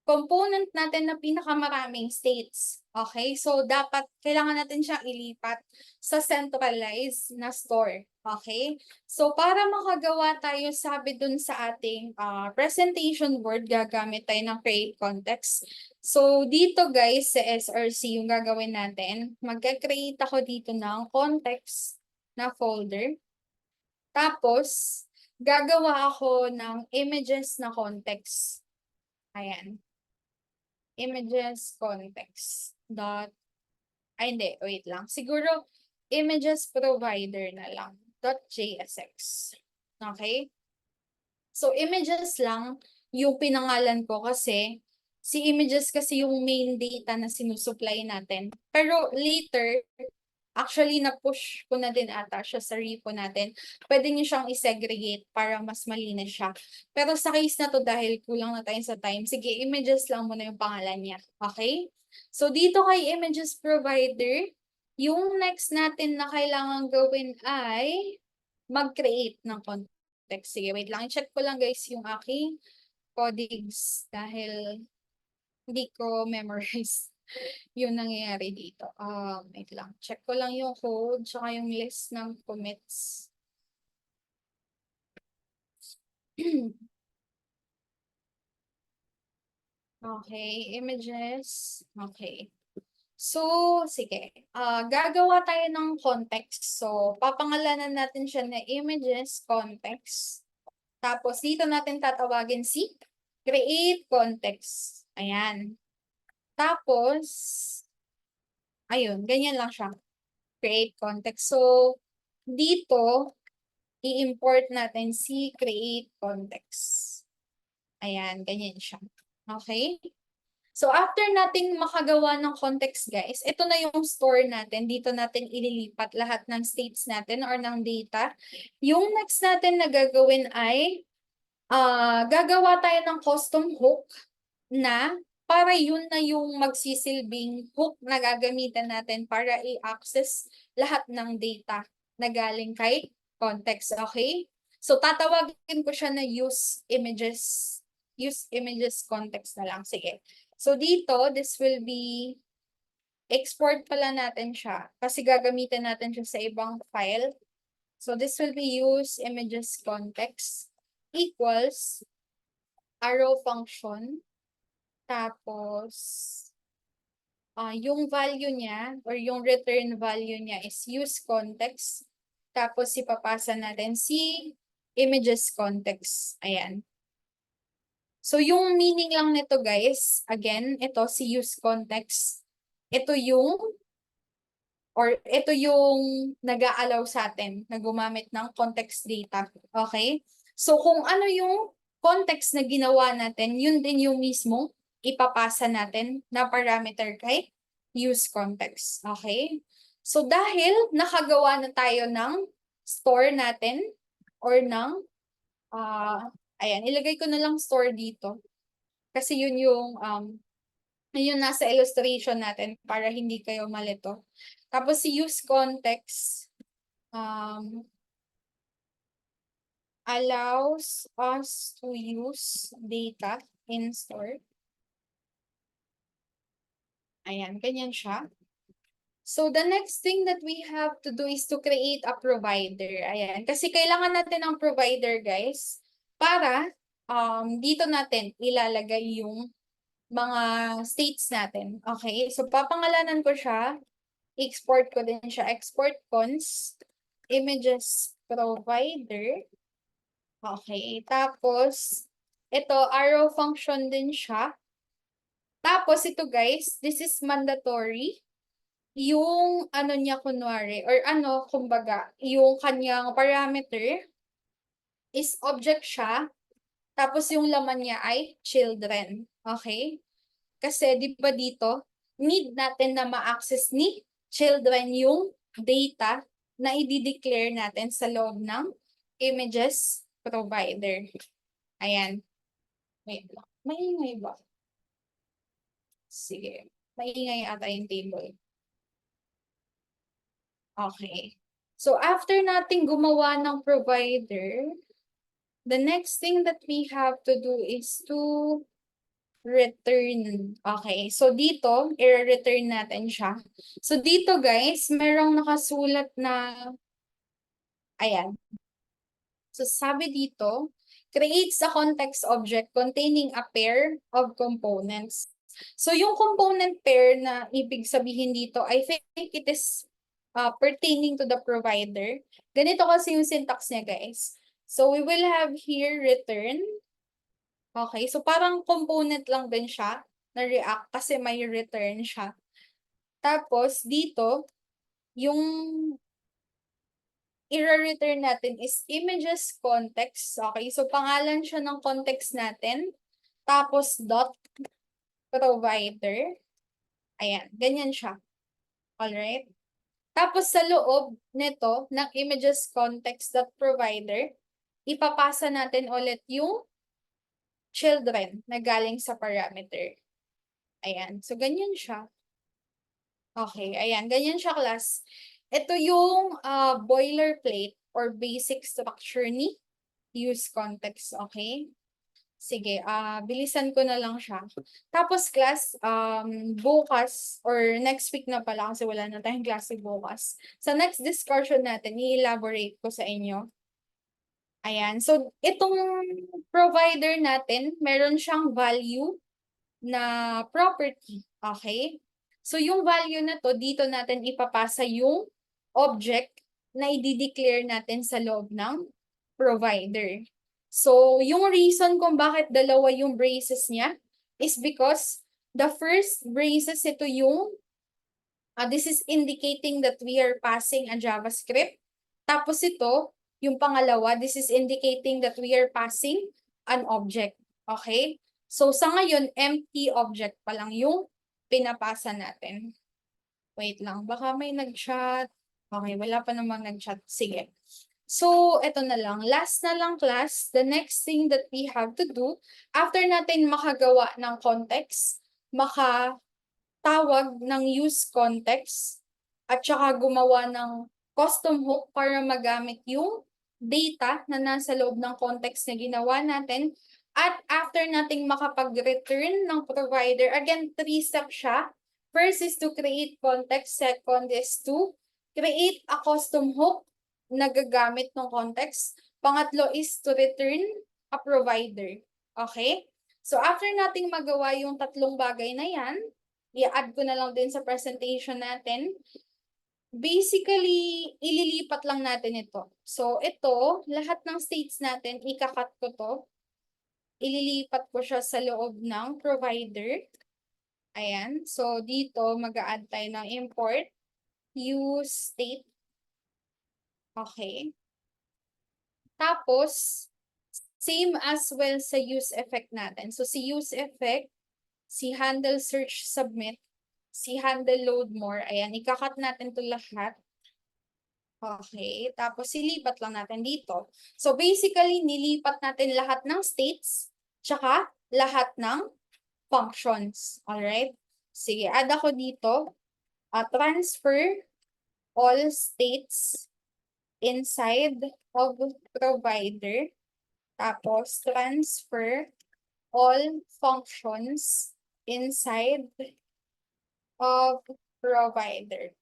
component natin na pinakamaraming states. Okay? So, dapat, kailangan natin siyang ilipat sa centralized na store. Okay? So, para makagawa tayo, sabi dun sa ating presentation board, gagamit tayo ng create context. So, dito guys, sa SRC, yung gagawin natin, magka-create ako dito ng context na folder. Tapos, gagawa ako ng images na context. Ayan. Images context dot ay hindi, wait lang. Siguro images provider na lang .jsx. Okay? So images lang yung pinangalan ko kasi si images kasi yung main data na sinusupply natin. Pero later, actually na-push ko na din ata siya sa repo natin. Pwede niyo siyang i-segregate para mas malinis siya. Pero sa case na to, dahil kulang na tayo sa time, sige, images lang muna yung pangalan niya. Okay? So, dito kay images provider, yung next natin na kailangan gawin ay mag-create ng context. Sige, wait lang. I-check ko lang guys yung aking codings dahil hindi ko memorize yung nangyayari dito. Wait lang. Check ko lang yung code tsaka yung list ng commits. Okay, images. Okay. So, sige. Gagawa tayo ng context. So, papangalanan natin siya na images context. Tapos, dito natin tatawagin si create context. Ayan. Tapos, ayun, ganyan lang siya. Create context. So, dito, i-import natin si create context. Ayan, ganyan siya. Okay? So, after nating makagawa ng context, guys, ito na yung store natin. Dito natin ililipat lahat ng states natin or ng data. Yung next natin na gagawin ay gagawa tayo ng custom hook na para yun na yung magsisilbing hook na gagamitan natin para i-access lahat ng data na galing kay context. Okay? So, tatawagin ko siya na use images context na lang. Sige. So, dito, this will be export pala natin siya kasi gagamitin natin siya sa ibang file. So, this will be use images context equals arrow function. Tapos, yung value niya or yung return value niya is use context. Tapos, ipapasa natin si images context. Ayan. So, yung meaning lang nito guys, again, ito si use context. Ito yung nag-a-allow sa atin na gumamit ng context data. Okay? So, kung ano yung context na ginawa natin, yun din yung mismo ipapasa natin na parameter kay use context. Okay? So, dahil nakagawa na tayo ng store natin or ng ayan, ilagay ko na lang store dito. Kasi yun yung nasa illustration natin para hindi kayo malito. Tapos si use context allows us to use data in store. Ayan, ganyan siya. So, the next thing that we have to do is to create a provider. Ayan. Kasi kailangan natin ng provider, guys, para dito natin ilalagay yung mga states natin. Okay? So, papangalanan ko siya. Export ko din siya. Export const images provider. Okay. Tapos, ito, arrow function din siya. Tapos, ito guys, this is mandatory. Yung ano niya kunwari, or ano, kumbaga, yung kanyang parameter is object siya Tapos yung laman niya ay children. Okay? Kasi di ba dito, need natin na ma-access ni children yung data na i-declare natin sa loob ng images provider. Ayan. Wait lang. Maingay ba? Sige. Maingay ata yung table. Okay. So, after nating gumawa ng provider, the next thing that we have to do is to return. Okay. So, dito, i-return natin siya. So, dito guys, merong nakasulat na, ayan. So, sabi dito, creates a context object containing a pair of components. So, yung component pair na ibig sabihin dito, I think it is pertaining to the provider. Ganito kasi yung syntax niya, guys. So, we will have here return. Okay, so parang component lang din siya na React kasi may return siya. Tapos, dito, yung i-return natin is images context. Okay, so pangalan siya ng context natin. Tapos, dot provider. Ayan, ganyan siya. Alright? Tapos, sa loob nito, ng images context dot provider, ipapasa natin ulit yung children na galing sa parameter. Ayan. So, ganyan siya. Okay. Ayan. Ganyan siya, class. Ito yung boilerplate or basic structure ni use context. Okay? Sige. Bilisan ko na lang siya. Tapos, class, bukas or next week na pala kasi wala na tayong klase bukas. Sa next discussion natin, i-elaborate ko sa inyo. Ayan. So, itong provider natin, meron siyang value na property. Okay? So, yung value na to, dito natin ipapasa yung object na i-declare natin sa loob ng provider. So, yung reason kung bakit dalawa yung braces niya is because the first braces, ito yung, this is indicating that we are passing a JavaScript. Tapos ito, yung pangalawa, this is indicating that we are passing an object. Okay? So, sa ngayon, empty object pa lang yung pinapasa natin. Wait lang, baka may nag-chat. Okay, wala pa namang nag-chat. Sige. So, eto na lang. Last na lang, class. The next thing that we have to do, after natin makagawa ng context, makatawag ng use context, at saka gumawa ng custom hook para magamit yung data na nasa loob ng context na ginawa natin. At after nating makapag-return ng provider, again, 3 steps siya. First is to create context. Second is to create a custom hook na gagamit ng context. Pangatlo is to return a provider. Okay? So, after nating magawa yung tatlong bagay na yan, i-add ko na lang din sa presentation natin. Basically, ililipat lang natin ito. So, ito, lahat ng states natin, ikakat ko to. Ililipat ko siya sa loob ng provider. Ayan. So, dito, mag-a-add tayo ng import, use state. Okay. Tapos, same as well sa use effect natin. So, si use effect, si handle search submit, si handle load more. Ayan, ikakat natin to lahat. Okay, tapos silipat lang natin dito. So basically, nilipat natin lahat ng states, tsaka lahat ng functions. Alright? Sige, add ako dito. Transfer all states inside of provider. Tapos, transfer all functions inside of provider.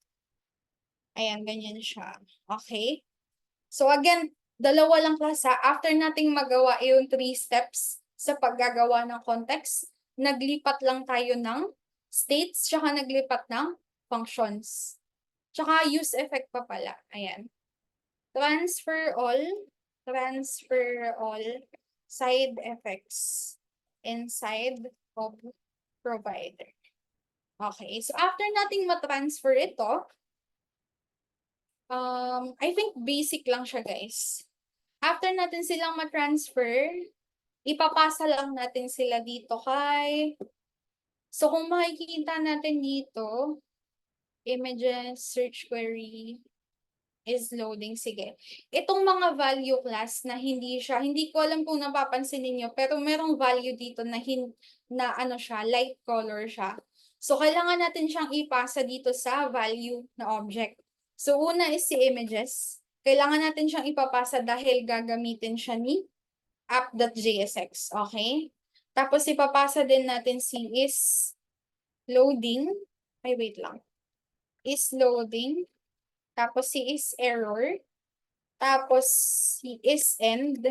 Ayan, ganyan siya. Okay? So again, dalawa lang klase. After nating magawa yung 3 steps sa paggagawa ng context, naglipat lang tayo ng states, tsaka naglipat ng functions. Tsaka use effect pa pala. Ayan. Transfer all side effects inside of provider. Okay, so after nating ma-transfer ito, I think basic lang siya, guys. After natin silang ma-transfer, ipapasa lang natin sila dito so kung makikita natin dito, images, search query, is loading. Sige. Itong mga value class na hindi ko alam kung napapansin niyo pero merong value dito na ano siya, light color siya. So, kailangan natin siyang ipasa dito sa value na object. So, una is si images. Kailangan natin siyang ipapasa dahil gagamitin siya ni app.jsx. Okay? Tapos, ipapasa din natin si is loading. Ay, wait lang. Is loading. Tapos si is error. Tapos si is end.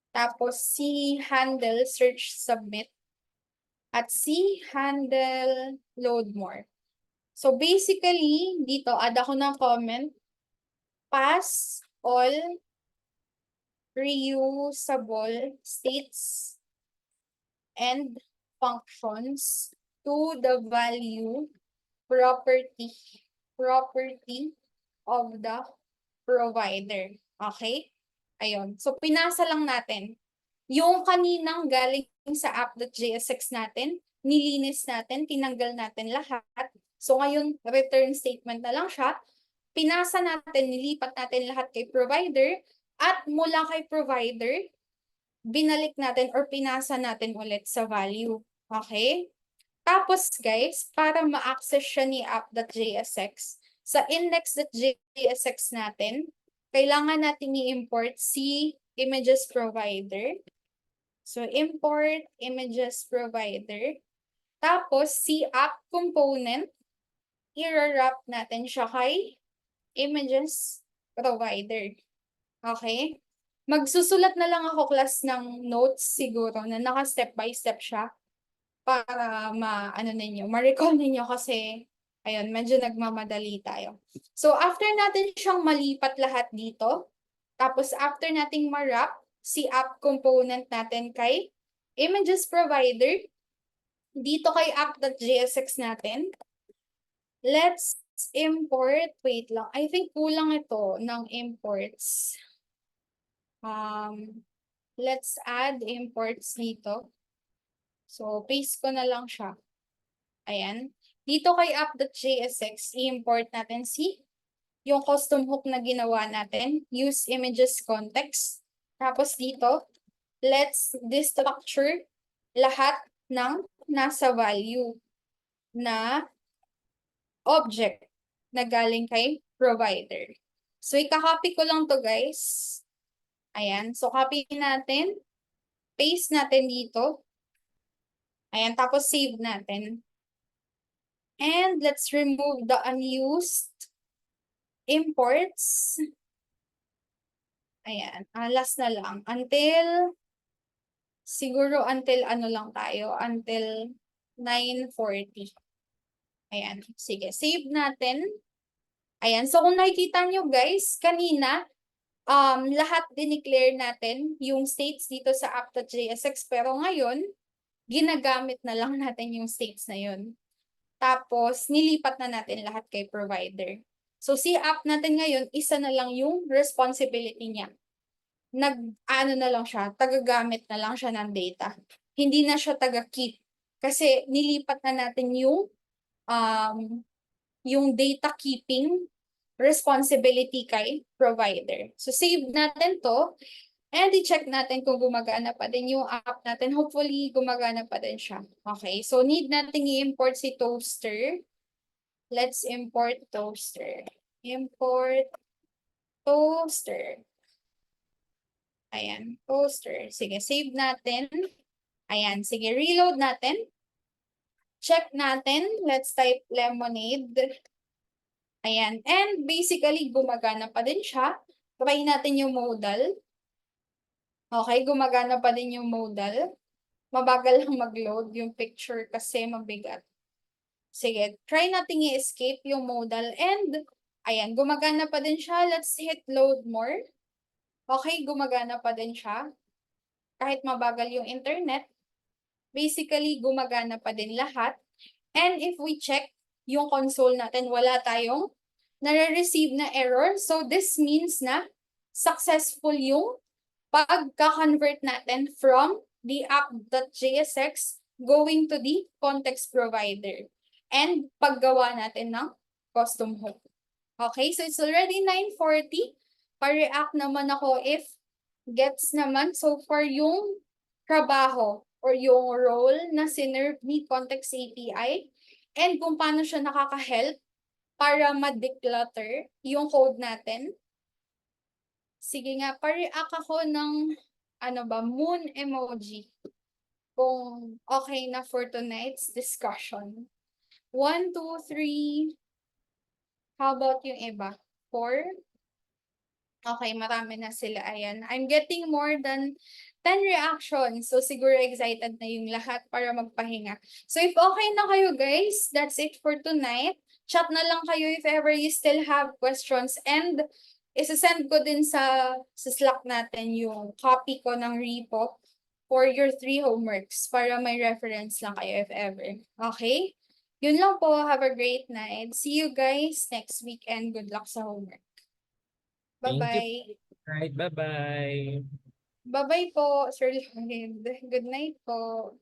Tapos si handle search submit. At si handle load more. So basically, dito add ako ng comment. Pass all reusable states and functions to the value property of the provider. Okay? Ayun. So, pinasa lang natin. Yung kaninang galing sa app.jsx natin, nilinis natin, tinanggal natin lahat. So, ngayon, return statement na lang siya. Pinasa natin, nilipat natin lahat kay provider. At mula kay provider, binalik natin or pinasa natin ulit sa value. Okay? Tapos guys, para ma-access siya ni app.jsx, sa index.jsx natin, kailangan natin i-import si images provider. So, import images provider. Tapos, si app component, i-wrap natin siya kay images provider. Okay? Magsusulat na lang ako class ng notes siguro na naka-step by step siya para ma-recall ninyo kasi, ayun, medyo nagmamadali tayo. So, after natin siyang malipat lahat dito, tapos after nating ma-wrap, si app component natin kay images provider, dito kay app.jsx natin, let's import, wait lang, I think kulang ito ng imports. Let's add imports dito. So, paste ko na lang siya. Ayan. Dito kay app.jsx, i-import natin yung custom hook na ginawa natin. Use images context. Tapos dito, let's destructure lahat ng nasa value na object na galing kay provider. So, ikakopy ko lang to guys. Ayan. So, copy natin. Paste natin dito. Ayan. Tapos, save natin. And let's remove the unused imports. Ayan. Last na lang. Siguro until ano lang tayo. Until 9:40. Ayan. Sige. Save natin. Ayan. So, kung nakikita nyo guys, kanina, lahat dineclare natin yung states dito sa app.jsx. Pero ngayon, ginagamit na lang natin yung states na yun. Tapos, nilipat na natin lahat kay provider. So, si app natin ngayon, isa na lang yung responsibility niya. Na lang siya, tagagamit na lang siya ng data. Hindi na siya taga-keep. Kasi, nilipat na natin yung data keeping responsibility kay provider. So, save natin to. And i-check natin kung gumagana pa din yung app natin. Hopefully, gumagana pa din siya. Okay, so need natin i-import si Toaster. Let's import Toaster. Import Toaster. Ayan, Toaster. Sige, save natin. Ayan, sige, reload natin. Check natin. Let's type lemonade. Ayan, and basically, gumagana pa din siya. Try natin yung modal. Okay, gumagana pa din yung modal. Mabagal lang mag-load yung picture kasi mabigat. Sige, try natin i-escape yung modal and ayan, gumagana pa din siya. Let's hit load more. Okay, gumagana pa din siya. Kahit mabagal yung internet, basically gumagana pa din lahat. And if we check yung console natin, wala tayong nare-receive na error. So this means na successful yung pagka-convert natin from the app.jsx going to the context provider and paggawa natin ng custom hook. Okay, so it's already 9:40. Pa-react naman ako if gets naman so far yung trabaho or yung role na sinerve ni Context API and kung paano siya nakaka-help para ma-declutter yung code natin. Sige nga, pa-react ako ng moon emoji. Kung okay na for tonight's discussion. 1, 2, 3. How about yung iba? 4? Okay, marami na sila. Ayan. I'm getting more than 10 reactions. So, siguro excited na yung lahat para magpahinga. So, if okay na kayo guys, that's it for tonight. Chat na lang kayo if ever you still have questions. And, isa-send ko din sa Slack natin yung copy ko ng repo for your 3 homeworks para may reference lang kayo if ever. Okay? Yun lang po. Have a great night. See you guys next week and good luck sa homework. Thank you. Bye-bye. Right, bye-bye. Bye-bye po, Sir Lloyd. Good night po.